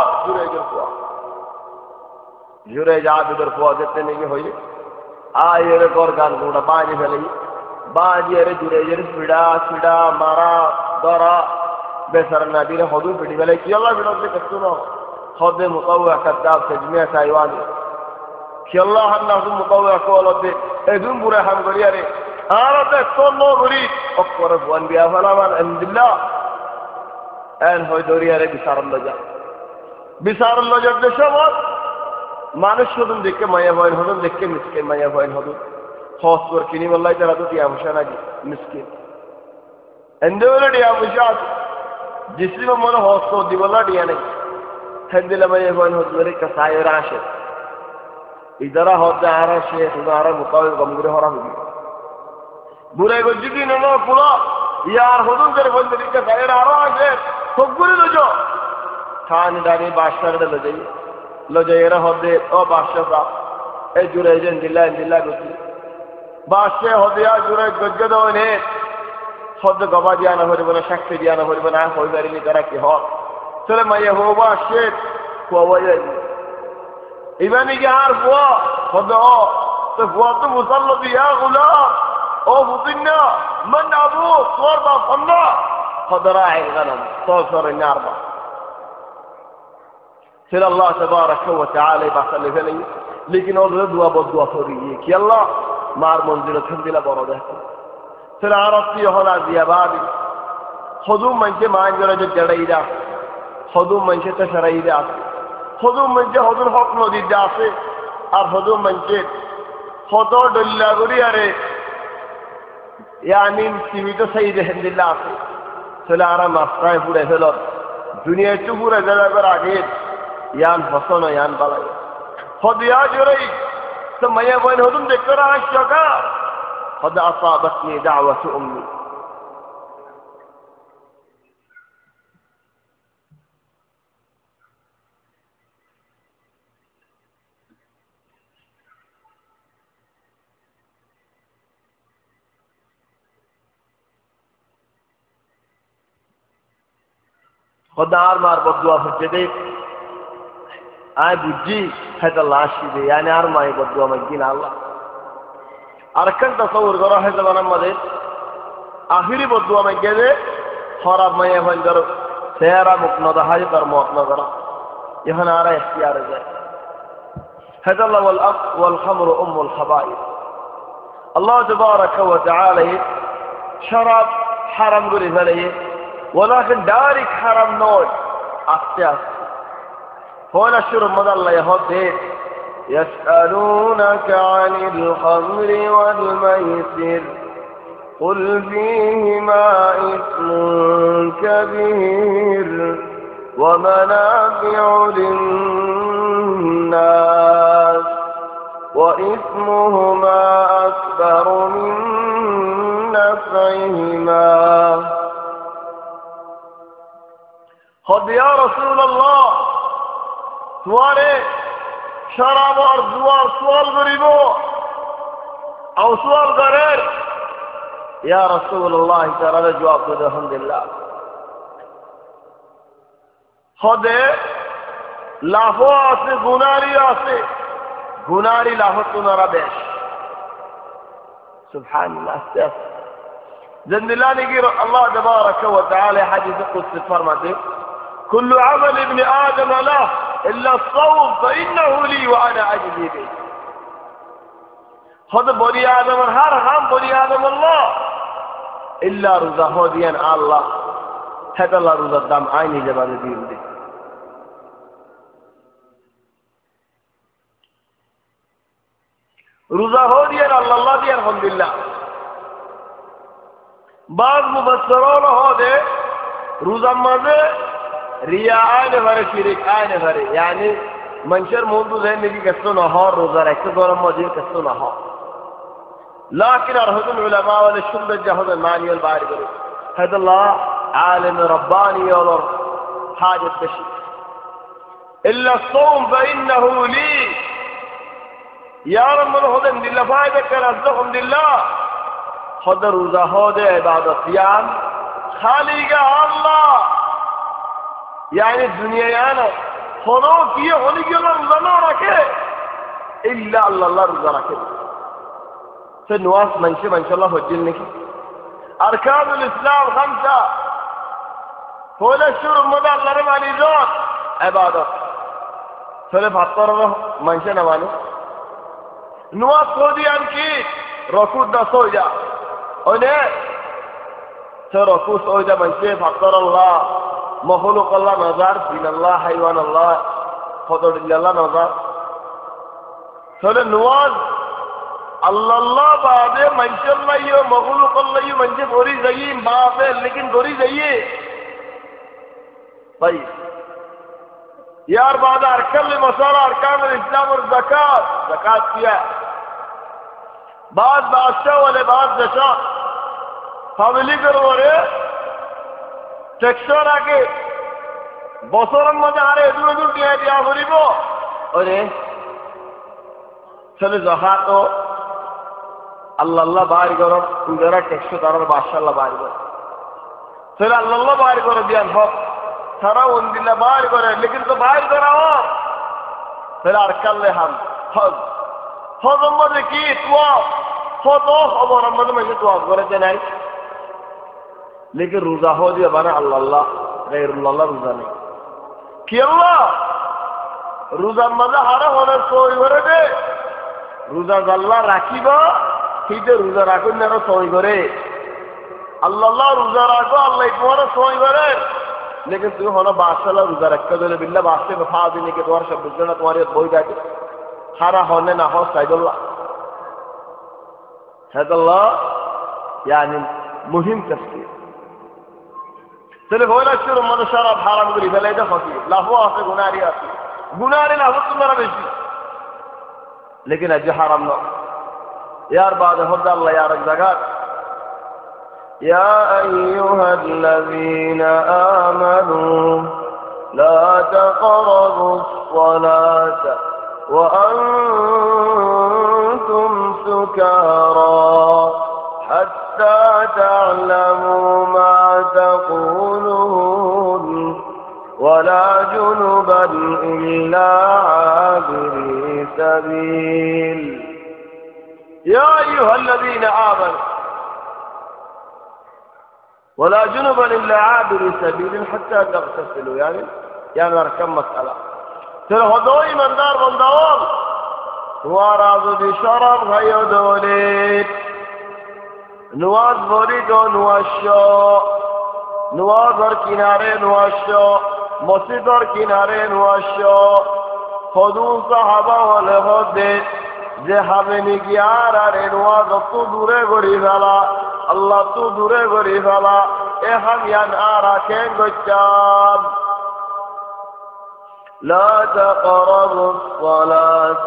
B: जुरैज आप इधर हुआ देते नहीं होइए आये रे गौर गान गुड़ा बाजी फैली बाजी अरे जुरैज फिड़ा मारा दरा बेसर नदी रे हदू फिड़ी फैले कि अल्लाह फिड़ा से कस्तू ना हदे मुतव्वा कद्दाब तजमिया साइवानी कि अल्लाह अन्ना तुम मुतव्वा को अलग एदुम बुरा हम करिया रे आरते तो नो बुरी अक्बर वन बिया फलामान अल्हम्दुलिल्लाह एन होय दोरिया रे बिसारल लजा दे शबत মানুষ হদুন দেখে মায়া ভয়ন হদুন দেখে মিসকিন মায়া ভয়ন হদুন হস করে কিনি বললাই তারা তো টিয়া পয়সা নাকি মিসকিন এন্দে বলে টিয়া পয়সা আছে জিসিমে মনে হস তো দি বললা টিয়া নেই হেন্দিলা মায়া ভয়ন হদুন রে কাসায় ওরা আসে ইদারা হদে আরা শেখ আরা মুকাবিল গমগুরে হরা হবি বুড়ে গজ্জি কি নন পুরো ইয়ার হদুন করে বলতে দিকে কাসায় আরো আসে সবগুলি লজো খানি দানি বাসারে লজাই এরা হদে ও বাসা এই জুড়ে যেন দিল্লা গতি বাসে হদিয়া জুড়ে গজ্জ দনে হদে গবা দিয়া না হরিব না সাক্ষী দিয়া না হরিব না হইবারিনি তারা কি হক চলে মাইয়া হবা শেখ কুয়াই ইমানি কি আর বুয়া হদে ও তো বুয়া তো মুসাল্লো দিয়া গুলা ও বুতিনা মান আবু সরবা ফন্না হদরা আইন গানাম সর নারবা سير الله تبارك وتعالى بحث لي لكن أول دعاء بدعاء فريق كي الله مار منزل تنزل برده سير عرفتي هنا زيابادي خذوا من جه ما ينجر جديدا خذوا من جه تشريدا خذوا من جه خذوا الحكم دي جاسه আর خذوا من جه خذوا دللا غرياره يعني سيميت سيد الحمد لله سير عرب مصرع پورے فلو دنیا چ پورے جگہ আগে ইয়ান হসন ইয়ান বালাই হদিয়া জুরাই তো মায়া বইন হদুন দেখরা আশকা হদ আসাবাতনি দাওয়াত উম্মি খোদার মার বদুয়া হচ্ছে দে আয় বুঝি হয়তো লাশ দিবে yani আর মাই বদুয়া মাগিনা আল্লাহ আরকান তাসাউর করা হয় জামানার মধ্যে আখিরি বদুয়া মাগিয়ে দে খারাপ মাইয়া হল কর সেরা মুকনদা হায় তার মত না করা এখন আর ইখতিয়ার যায় هذا الله والأخ والخمر أم الخبائث الله تبارك وتعالى شراب حرام قولي فليه ولكن دارك حرام نوع أختيار هنا الشرب مدى الله يهدي يسألونك عن الخمر والميسر قل فيهما إثم كبير ومنافع للناس وإثمهما أكبر من نفعهما خذ يا رسول الله سوالے شراب اور زوار سوال غریبو او سوال غریر یا رسول اللہ تعالی جواب دے الحمدللہ خود লাফো আছে গুনারি আছে গুনারি লাফো তোনারা বেশ সুবহানাল্লাহ জন্দিলানি কি আল্লাহ তবারক ওয়া তাআলা হাদিস কুদসি ফরমাতে كل عمل ابن آدم له إلا الصوم فإنه لي وأنا أجزي به خود بني آدم هر هم بني آدم الله إلا رضا هوديان الله هذا الله رضا الدم عيني جبال دين دي رضا هوديان الله دي الحمد لله بعض مبصرون هذا رضا ماذا रिया आने भरे शिरिक आने भरे यानी मंशर मोदू ज़हन की कस्तो न हो रोज़ा रखते दोनों मौजूद कस्तो न हो लाकिन अर्हदुल उलमा वाले शुद्ध जहद मानी वाल बारी करो हदल्लाह आलिम रब्बानी और हाजत बशी इल्ला सोम फ़इन्नहु ली या रब्बुल हुदन दिल्ला फायदा कर अज़्ज़हुम दिल्ला खुद रोज़ा हो दे इबादत याम खाली का अल्लाह يعني الدنيا يعني خلاص هي هني كلا رزنا ركه إلا الله رزنا ركه فالنواس من شاء الله هجلنك أركان الإسلام 5 فولا الشرب مدى الله رماني ذات عبادة فلف حطره من شاء نواني نواس خودي أنكي ركود دا سوجا ونه سركود سوجا من شاء حطر الله مخلوق الله نظر دين الله حيوان الله خطر الله نظر তাহলে নওয়াজ আল্লাহ বাদে মঞ্চল লাইও মখলুক লাইও মঞ্চে গরি যাই বাপে লেকিন গরি যাইয়ে ভাই यार बाद अरकान मसाला अरकान इस्लाम और ज़कात किया बाद बादशाह वाले बाद दशा फैमिली करो रे टेक्सचर आके बसरन मजा आ रहे दूर दिया भरिबो अरे चले ज़कात तो अल्लाह बाहर करो उधर टेक्सचर तारा बादशाह अल्लाह बाहर करो चले अल्लाह बाहर करो दिया हो सारा उन दिन बाहर करे लेकिन तो बाहर कराओ फिर अरकान ले हम हज मजे की तुआ हो तो खबर मजे में तुआ करे नहीं लेकिन रोजा हो दिया बना अल्लाह गैरुल्लाह रोजा नहीं कि अल्लाह रोजा मजा हारा होने सोई करे दे रोजा अल्लाह राखीबा ठीक है रोजा राखो ना सोई करे अल्लाह रोजा राखो अल्लाह तुम्हारा सोई करे लेकिन तुम्हें होना बादशाह रोजा रखा दो बिल्ला बादशाह में फा देने के द्वारा शब्द बुझना तुम्हारे बोई जाके खारा होने ना हो सैदुल्लाह सैदुल्लाह यानी मुहिम तस्वीर चले बोला शुरू मनो शराब हराम करी फैले जा फकी लाफो आते गुनारी लाफो तुम्हारा बेशी लेकिन अज हराम ना यार बाद होता अल्लाह यार जगह يا أيها الذين آمنوا لا تقربوا الصلاة وأنتم سكارى حتى تعلموا ما تقولون ولا جنبا إلا عابري سبيل يا أيها الذين آمنوا ولا جنبا إلا عابر سبيل حتى تغتسلوا يعني ركب مسألة ترى هدوء من دار بندوال واراد بشرف غيو دوليت نواز بريدو نواشو نواز در کناره نواشو مسجد در کناره نواشو خدون صحابه وله هده যে হবে নাকি আর নওয়াজ তো দূরে গড়ি ফেলা আল্লাহ তো দূরে গড়ি ফেলা এ হামিয়ান আর রাখেন গচ্চাম লা তাকরাবু الصلاة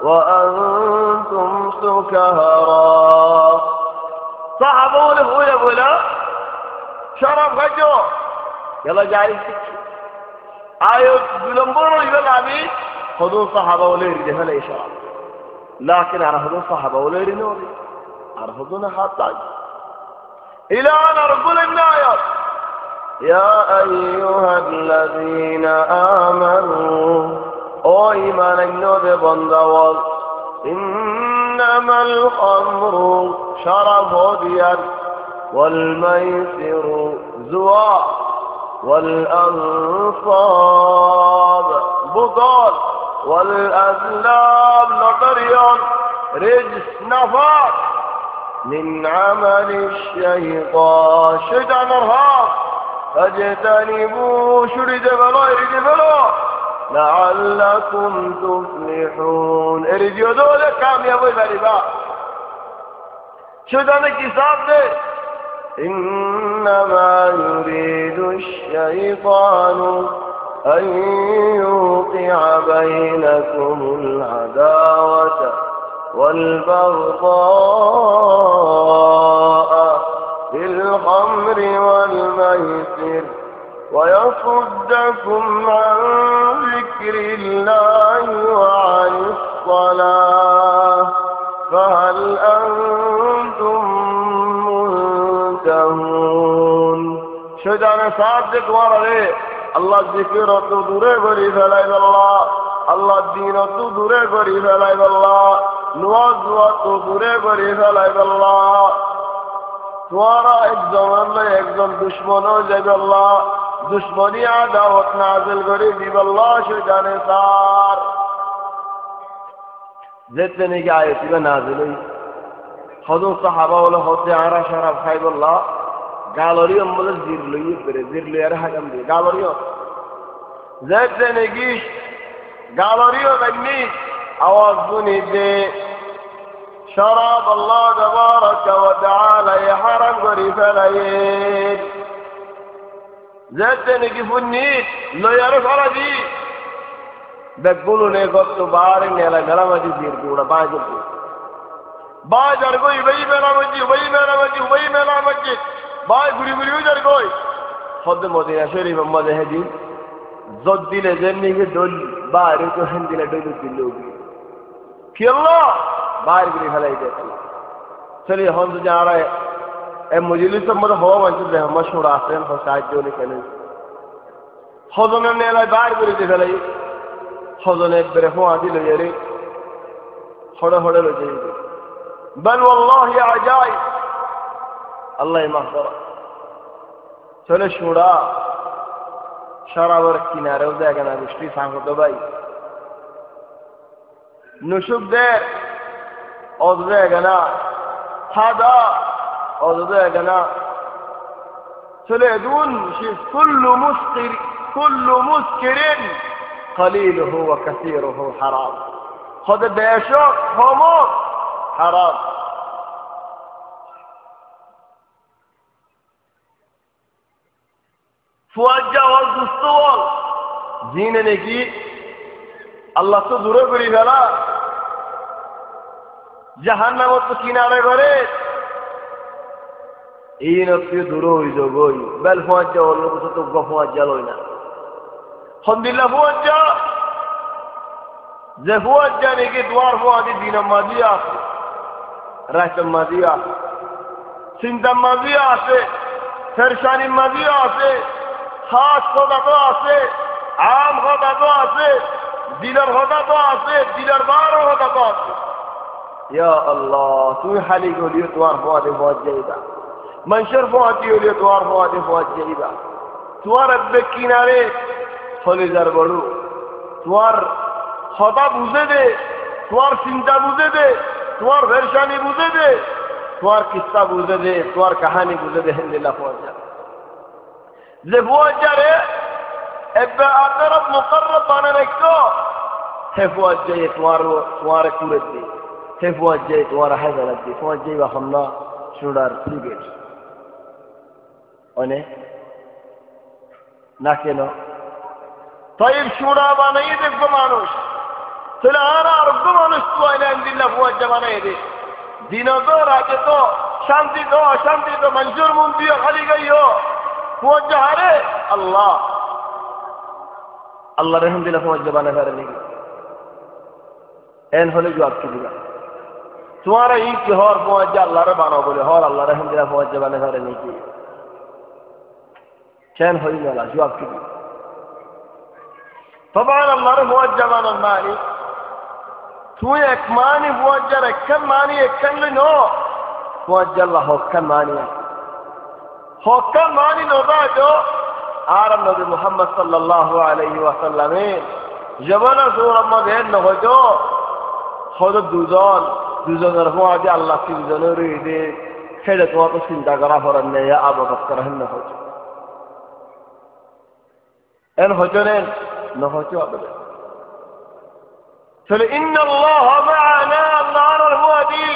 B: وأنتم سكارى صحابه ولا ولا شرف গজো يلا جاي আয়ো বিলম্বন হইবে আমি খোদো সাহাবা বলে রিজেল ইশারা لكن أرهدون صحابة ولا يرنون أرهدون حتى إلى أن أرقل النايات يا أيها الذين آمنوا أو إيمان النود بندوال إنما الخمر شرف ديار والميسر زواء والأنصاب بطال والأزلام لطريون رجس نفاق من عمل الشيطان شيطان ارهاب فاجتنبوا شرد بلو ارد بلو لعلكم تفلحون ارد يدول كام يبوي بلبا شيطان كساب ده إنما يريد الشيطان أن يوقع بينكم العداوة والبغضاء في الخمر والميسر ويصدكم عن ذكر الله وعن الصلاة فهل أنتم منتهون شيطان صادق ورده আল্লাহ জিকির তো দূরে করি ফেলাই আল্লাহ আল্লাহ দিন তো দূরে করি ফেলাই আল্লাহ নওয়াজ তো দূরে করি ফেলাই আল্লাহ তোমারা একজন দুশ্মন যাবে আল্লাহ দুশ্মনী আদাওয়াত নাযিল করে দিব আল্লাহ শয়তানে সার যেতে নাকি আয়াত নাযিল হই হযরত সাহাবা ওলা হতে আরা শরাব খাইব আল্লাহ গালরিও মলে জির লইয়ার হাকাম দিয়ে গালরিও যেতে নাকি গালরিও লাগনি আওয়াজ শুনিতে শরাব আল্লাহ তাবারাকা ওয়া তাআলা হারাম করে ফেলাইয়ে যেতে নাকি পুণ্যি লয়ার ফরাজি বেগুলো নে গত বার নেলা মেলামাজি দিয়ে গুড়া বাজার গই ওই মেলামাজি বাই ঘুরি ঘুরি যার গই হদ মদিনা শরীফ মদে হেদি জদ দিলে যেমনি গে দল বাইরে তো হেন দিলে দল দিল কি আল্লাহ বাইরে ঘুরি ফেলাই দে চলি হন তো যা রা এ মজলিস মধ্যে হওয়া মানে যে মশহুর আছেন ও সাহায্য লিখেন হজনের নেলা বাইরে ঘুরি ফেলাই হজনের বেরে হওয়া দিল এরে হড়ে হড়ে লয়ে যাই বল والله আজাইব আল্লাহ মাহফরা চলে শুড়া শরাবর কিনারেও জায়গা না বৃষ্টি সাংগত ভাই নুসুকদের অদ জায়গা না হাদা অদ জায়গা না চলে দুন কুল্লু মুস্কিরিন কলিলুহু ওয়া কাসীরুহু হারাম খোদ বেশক হমক হারাম ফুয়াজ্জা ওয়াল দুস্তওয়াল জিনে নাকি আল্লাহ তো দূরে করে ফেলা জাহান্নামত তো কিনারে করে এই নফসি দূরে হয়ে যাবই বেল ফুয়াজ্জা ওয়াল তো ফুয়াজ্জা লই না আলহামদুলিল্লাহ ফুয়াজ্জা যে ফুয়াজ্জা নাকি দুয়ার ফুয়াদি দিন মাদিয়া রাত মাদিয়া চিন্তা মাদিয়া আছে ফেরশানি মাদিয়া আছে খাস কথা তো আছে আম কথা তো আছে দিলার কথা তো আছে দিলার বারো কথা তো আছে ইয়া আল্লাহ তুমি হালি গলিও তোমার ফুয়াদে ফুয়াদ যাইবা মানুষের ফুয়াদি হলিও তোমার ফুয়াদে ফুয়াদ যাইবা তোমার একবে কিনারে ফলিজার বড় তোমার কথা বুঝে দে তোমার চিন্তা বুঝে দে তোমার ফেরশানি বুঝে দে তোমার কিস্সা বুঝে দে তোমার কাহানি বুঝে দে হেন্দিল্লা ফুয়াজ্জা যে ফুয়াজ্জারে একবে আতরব মুকররব বানান একটো হে ফুয়াজ্জা তোমার কুরে দে হে ফুয়াজ্জা তোমার হাজারাত দে ফুয়াজ্জা বা হামনা শুডার ফ্রিগেট অনে না কেন তাই শুডা বানাই দেখবো মানুষ তাহলে আর আরোগ্য মানুষ তো আলহামদুলিল্লাহ ফুয়াজ্জা বানাই দে দিন তো রাতে তো শান্তি তো অশান্তি তো মঞ্জুর মন দিয়ে খালি গাইও ফুয়াজ্জা হারে আল্লাহ আলহামদুলিল্লাহ ফুয়াজ্জা বানাই পারে নাকি এন হলে জবাব কি দিবা তোমার এই কি হর ফুয়াজ্জা আল্লাহরে বানাও বলে হর আল্লাহ আলহামদুলিল্লাহ ফুয়াজ্জা বানাই পারে নাকি কেন হই না জবাব কি দিবা طبعا আল্লাহরে ফুয়াজ্জা বানান মানে তুই এক মানি ফুয়াজ্জার একখান মানি একখান নো ফুয়াজ্জা আল্লাহ হক্কান মানি নদা তো আর নবী মুহাম্মদ সাল্লাল্লাহু আলাইহি ওয়াসাল্লামে জবানা সুরাম্মা বের ন হতো হদ দুজনের ফুয়াজ্জা আল্লাহ তিনজনের ইদে সেটা তোমার তো চিন্তা করা হরান নেই আবু বকর হেন হতো এন হতো নেন ন হতো আবদা তাহলে ইন্নাল্লাহ মা'ানা আল্লাহর রহমতি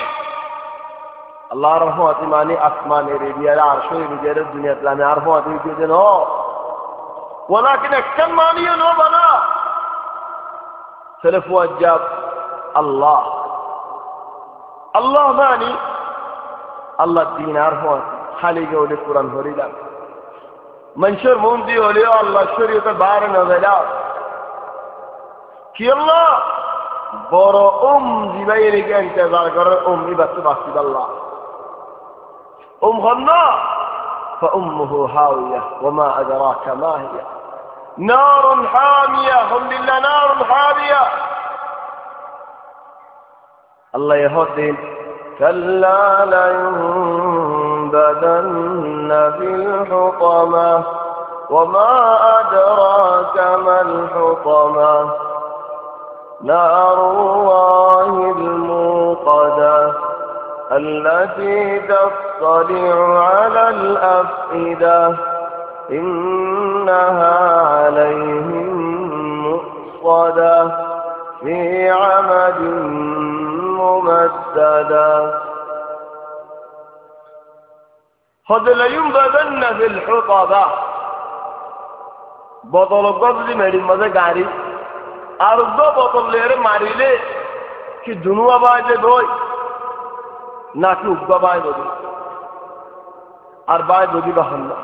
B: আল্লাহর রহমতি মানে আসমানের এরিয়ার আরশের এরিয়ার দুনিয়াতে আমি আর রহমতি দিয়ে ন ওয়ালাকিন একখান মানিও ন বানা তাহলে ফুয়াজ্জা আল্লাহ মানি আল্লাহ দিন আর রহমতি খালি গেলে কোরআন হরিলাম মানুষের মন দিয়ে হলেও আল্লাহ শরীয়তে বাইরে না যায় কি আল্লাহ বড় জিবাই রেখে ইন্তজার করে ইবাদত বাসিব আল্লাহ হন্না فأمه هاوية وما أدراك ما هي نار حامية هم لله نار حامية الله يهدين كلا لينبذن في الحطمة وما أدراك ما الحطمة نار الله الموقدة التي تطلع على الأفئدة إنها عليهم مؤصدة في عمد ممددة قد لينبذن في الحطبة بطل قبل মেরি মজে গাড়ি আর বতল লেরে মারিলে কি দুনুয়া বাজে দই নাকি উব্বা বাই বলি আর বাই বলি বাহান্না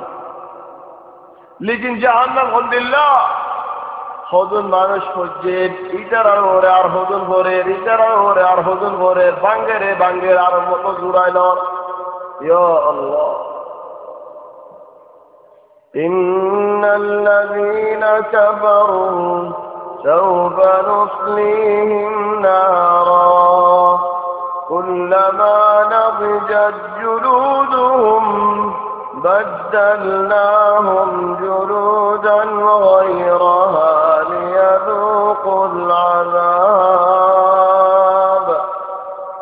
B: লেকিন জাহান্নাম আলহামদুলিল্লাহ হজন মানুষ হচ্ছে ইটার ওরে আর হজন ভরে ইটার ওরে আর হজন ভরে বাঙ্গেরে বাঙ্গের আর মতো জুড়াইল ইয়া আল্লাহ إن الذين كفروا سوف نصليهم نارا كلما نضجت جلودهم بدلناهم جلودا غيرها ليذوقوا العذاب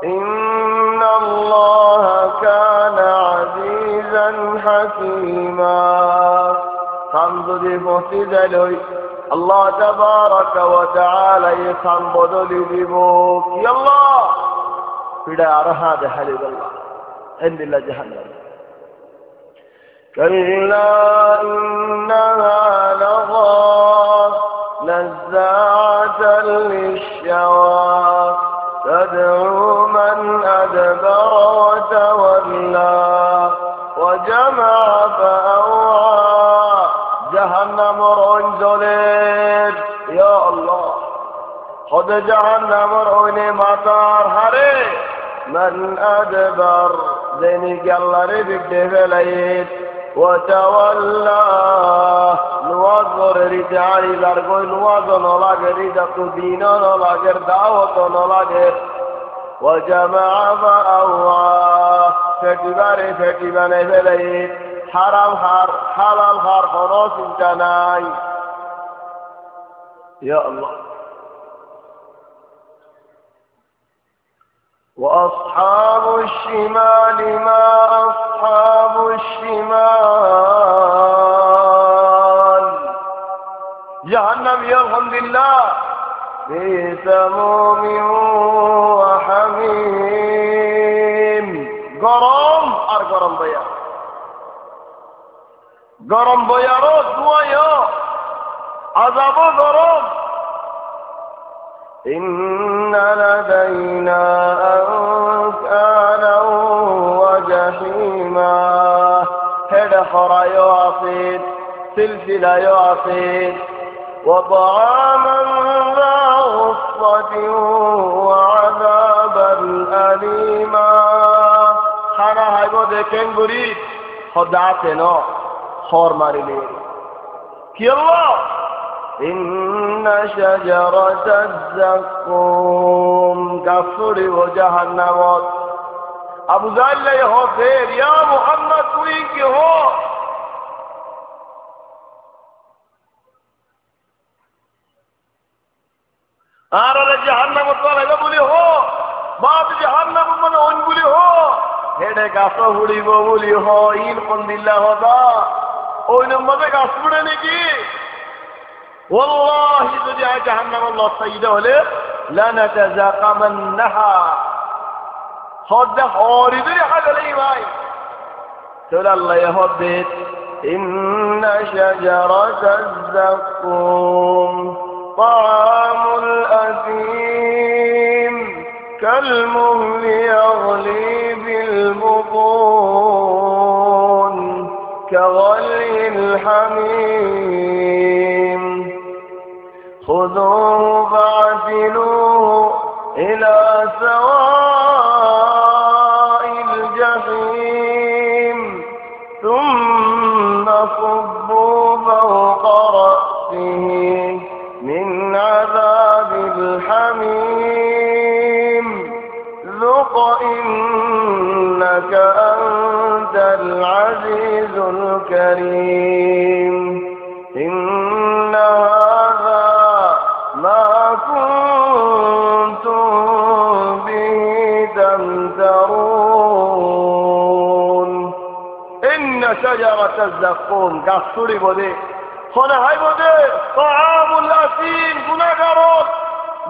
B: إن الله كان عزيزا حكيما خمدي فسدلي الله تبارك وتعالى يخمدلي ببوك يا الله فدا هذا حليل الله عند الله جهنم كلا إنها لظى نزاعة للشوى تدعو من أدبر وتولى وجمع فأوعى جهنم رنزلت يا الله خد جهنم روني مطار هري من أدبر ذنك الله ربك دفليت وتولى نوازر رجالي لارغوي نوازر نلاغر ردق دينا نلاغر دعوة نلاغر وجمع فأوعى فتباني فليت حرام حلال خلاص انتناي يا الله وأصحاب الشمال ما أصحاب الشمال جهنم يا الحمد لله في سموم وحميم গরম আর গরম বয়া গরম বয়ারও দুয়ায় আযাব গরম إن لدينا أنكالا وجحيما هذا خراء يعصيد سلسلة يعصيد وطعاما ذا غصة وعذابا أليما خانا هايبو دیکھیں برید خداتے نو خور ماری لے کی اللہ إن شجرة الزقوم كفر وجهنم أبو زال لي هو خير يا محمد کوئی کی ہو آرہ جہنم اتوالا بولی ہو باب جہنم من ان بولی ہو হেডে গাছ উড়িব বলি হইন কোন দিল্লা হদা ওই নম্বরে গাছ উড়ে নাকি والله যদি জাহান্নাম আল্লাহ সাইয়্যিদা হলে লানাতাযাকামান্নাহা হদা হরিদরি হাগলাই ভাই তাহলে আল্লাহ ইহদে إن شجرة الزقوم طعام الأثيم كالمهل يغلي بالبطون كغلي الحميم خذوه فاعتلوه إلى سواء الجحيم ثم صبوا فوق رأسه من عذاب الحميم ذق إنك أنت العزيز الكريم إن هذا ما كنتم به تمترون إن شجرة الزقوم قصري بودي خونه هاي بودي طعام الأثيم گناهگاران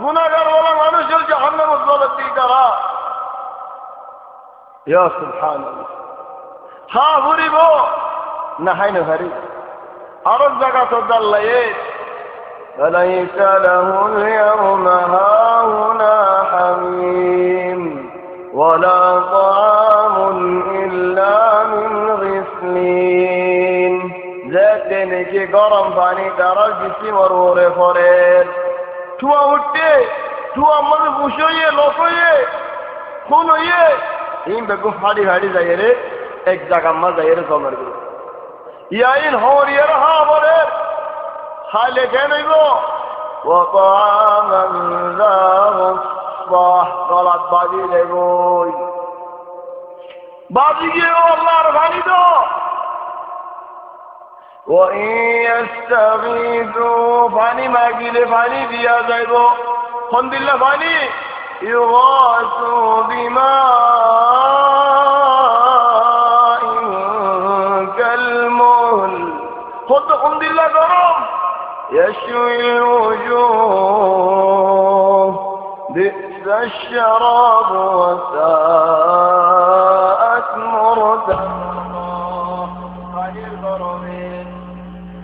B: গুনাহগার বলা মানুষের জাহান্নামে চলে কি তারা ইয়া সুবহানাল্লাহ হা ঘুরিব না হাই না হারি আর জায়গা তো দাল্লায়ে فليس له اليوم هاهنا حميم ولا طعام إلا من غسلين ذات نكي গরম পানি তার জিসিম ওরে ফরের ধোঁয়া উঠতে ধোঁয়া মানে বুঝিয়ে লকইয়ে খুন হইয়ে ইন বেগু হাড়ি হাড়ি যায় রে এক জায়গা মা যায় রে জমার গো ইয়াইন হরিয়ার হাবরে খাইলে কেন হইব وطعاما ذا غصة গলাত বাজি দেব বাজি গিয়ে আল্লাহর বাণী তো وإن يستغيثوا পানি মাগিলে পানি দিয়া যাইব কোন দিলে পানি يغاثوا بماء كالمهل কত কোন দিলে গরম يشوي الوجوه بئس الشراب وساءت مرتفقا পানি গরমে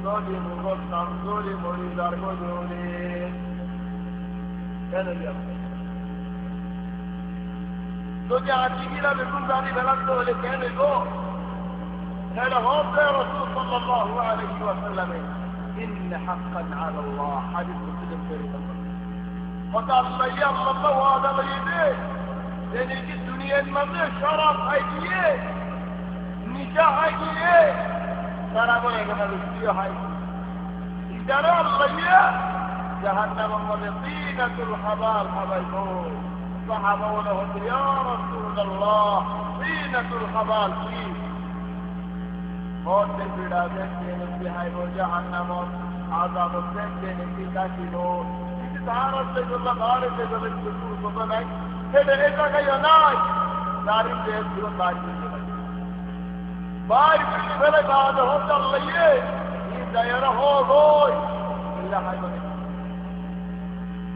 B: যদি মুগতাম যদি মরিদার গজলে কেন দিয়া যদি আজীবীরা বেগুন জানি বেলাতে হলে কেন গো هذا هو رسول صلى الله عليه وسلم إن حقا على الله حديث مسلم في وقال الله يا الله هذا ليدي لأن الدنيا الماضية شرف هايديه نجاح هايديه شرف هايديه نجاح هايديه إذا الله يا جهنم طينة الحبال حبايبون صحابه لهم يا رسول الله طينة الحبال فيه موت البدا دیکھتے نصیحائی وہ جہنم عذاب دیکھتے نصیحا کی لو اس تعارض سے اللہ بارے سے ذلك بسور سبنائی پھر ایسا کہ ینائی داری دیکھ جو تاجی باری بلی بلے بعد ہوتا اللہ یہ دائرہ ہو گوئی اللہ حیوان ہے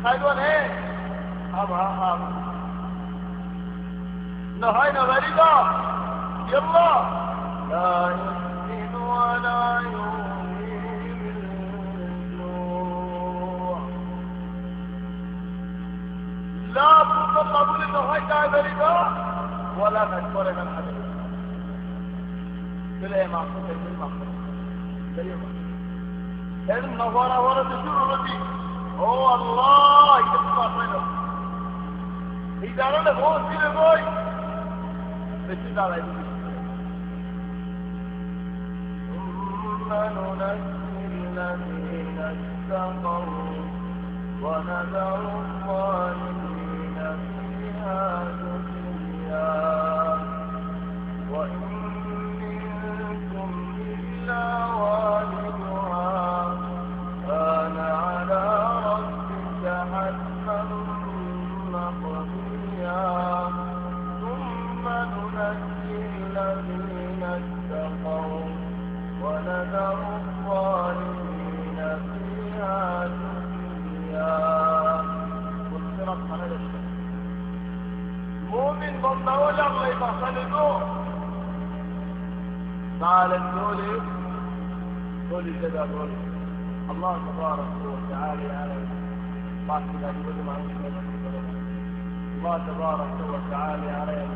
B: حیوان ہے اب ہاں نہائی نہ گا یاللہ لا ولا يغني من جوع لا بد قبول النهاية عبريدا ولا نشكر من حدث بلا معصوم بالمعصوم النظارة ورد شرطي هو الله يسمع منه إذا أنا هو سيري بوي بسيط على يدي ننجي الذين اتقوا ونذر الظالمين فيها جثيا وإن منكم إلا واردها كان على ربك حتما مقضيا ثم ننجي الذين اتقوا ونذر الظالمين فيها جثيا فسرت على الشيء مؤمن بالله الله يبخلده تعالى الدولي دولي كذا دولي الله تبارك وتعالى على ما كذا يقول ما الله تبارك وتعالى على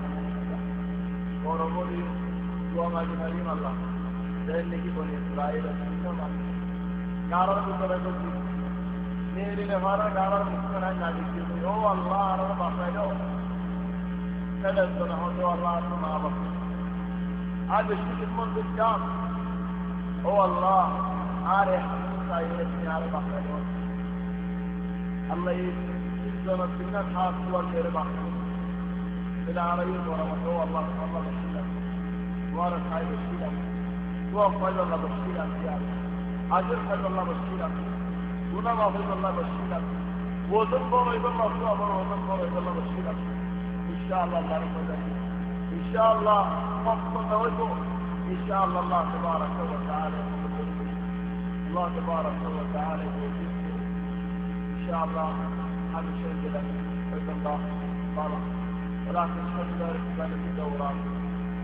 B: ورمولي وما جمالين الله لأنك بني إسرائيل أسلم قارن بطرق نيري لفارا قارن مستنى نادي هو الله أرى بخيره كذا سنة هو الله سمع بخير هذا الشيء من بالجام هو الله عارف سايرتني على بخيره الله يسلم السنة خاص والغير بخير بلا عريض ورمته هو الله الله بخير وارث هذا الشيء وفضل الله بشيرا فيها عجل فضل الله بشيرا ونما فضل الله بشيرا وزن بورو يبن الله سوى بورو وزن بورو يبن الله بشيرا إن شاء الله الله رب العالمين إن شاء الله مقصد نوجه إن شاء الله الله تبارك وتعالى الله تبارك وتعالى إن شاء الله هذا الشيء كذا بيت الله طالع ولكن شهد ذلك في دورات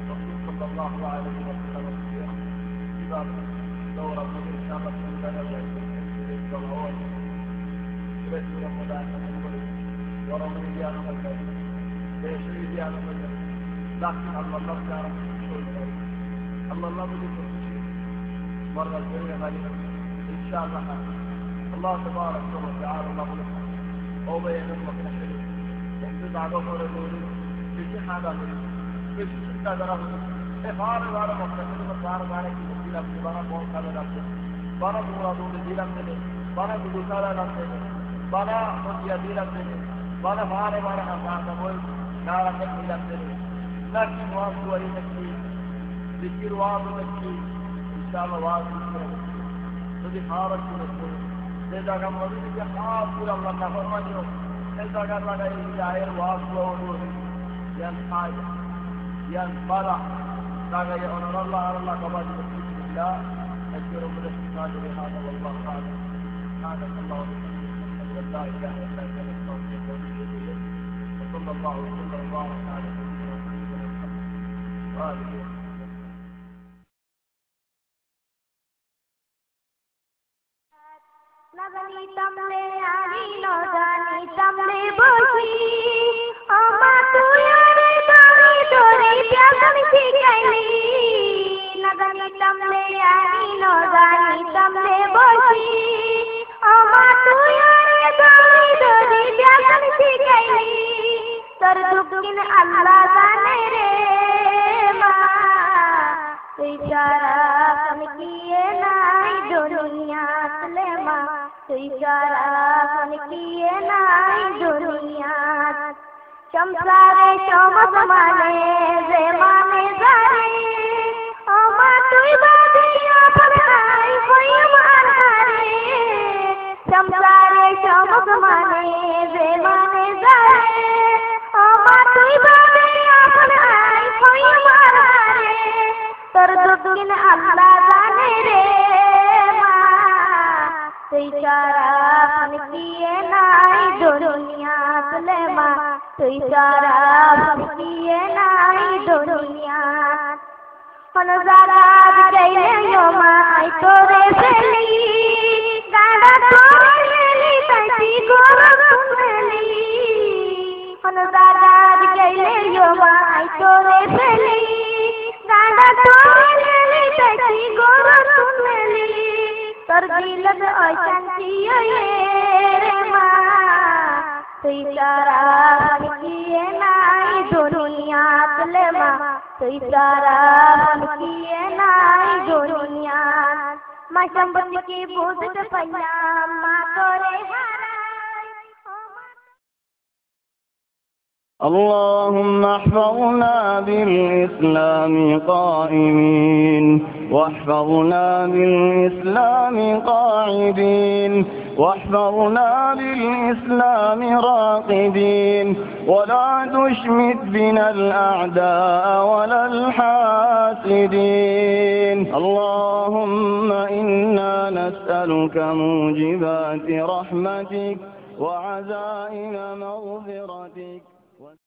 B: الرسول صلى الله عليه وسلم إذا دورة إن شاء الله من لنا الدورات بيت رمضان ورمضان الكريم بيشري ديان الكريم لكن الله تعالى الله بده مرة جميلة غالبا إن شاء الله تبارك وتعالى الله لك أو بين المكتشف يحدث على ظهر الدولي بيجي حاجة بيجي ستة درهم إخار وارا مكتشف وصار وارا كي مكتلا بسيبانا قول خالة لابده بانا بورا دولي ديلم دني بانا بدوسالا لابده بانا مجيا ديلم دني بانا فارا وارا أفعال نقول نارا كتلم دني نكي مواب دواري نكي ذكر وابو نكي إن شاء الله وابو نكي تدي خارج نكي إذا كان مريض يحافظ الله نفرمانيو إذا كان لك إلهي وابو ونور ينحاج ينفرح لك يأنر الله على الله كباج بسم الله أجر من الاستفاد بهذا والله تعالى سبحانك الله وبحمدك لا إله إلا أنت نستغفرك ونتوب إليك وصلى الله وسلم وبارك على سيدنا محمد وآله وصحبه
A: नगनी तमले आरी न जानी तमले बोशी अमा तू यारे बारी तोरी प्यासन सिखाइली नगनी तमले आरी न जानी तमले बोशी अमा तू यारे बारी तोरी प्यासन सिखाइली तर दुखिन अल्लाह जाने रे माँ इशारा कम किए नाई दुनिया तले माँ इशारा कम किए नाई दुनिया शमसारे शमस माने जे माने जारे अमा तुई बादिया पढ़ाई कोई मान हारे शमसारे शमस माने जे माने जारे अमा तुई बादिया पढ़ाई कोई मान हारे तर दुखिन अल्लाह जाने रे माँ इशारा कम किए नाई दुनिया तले माँ इशारा कम किए नाई दुनिया हनजाराज गए यो माँ आई तोरे सेली गाना तोरे लेली तैसी गोरा सुनली हनजाराज गए यो माँ आई तोरे सेली गाना तोरे लेली तैसी गोरा सुनली तर दिलत अशांति रे माँ इशारा कम किए नाई दुनिया तले माँ इशारा कम किए नाई दुनिया माँ संपत्ति की बोझ पैया माँ तोरे
C: اللهم احفظنا بالإسلام قائمين واحفظنا بالإسلام قاعدين واحفظنا بالإسلام راقدين ولا تشمت بنا الأعداء ولا الحاسدين اللهم إنا نسألك موجبات رحمتك وعزائم مغفرتك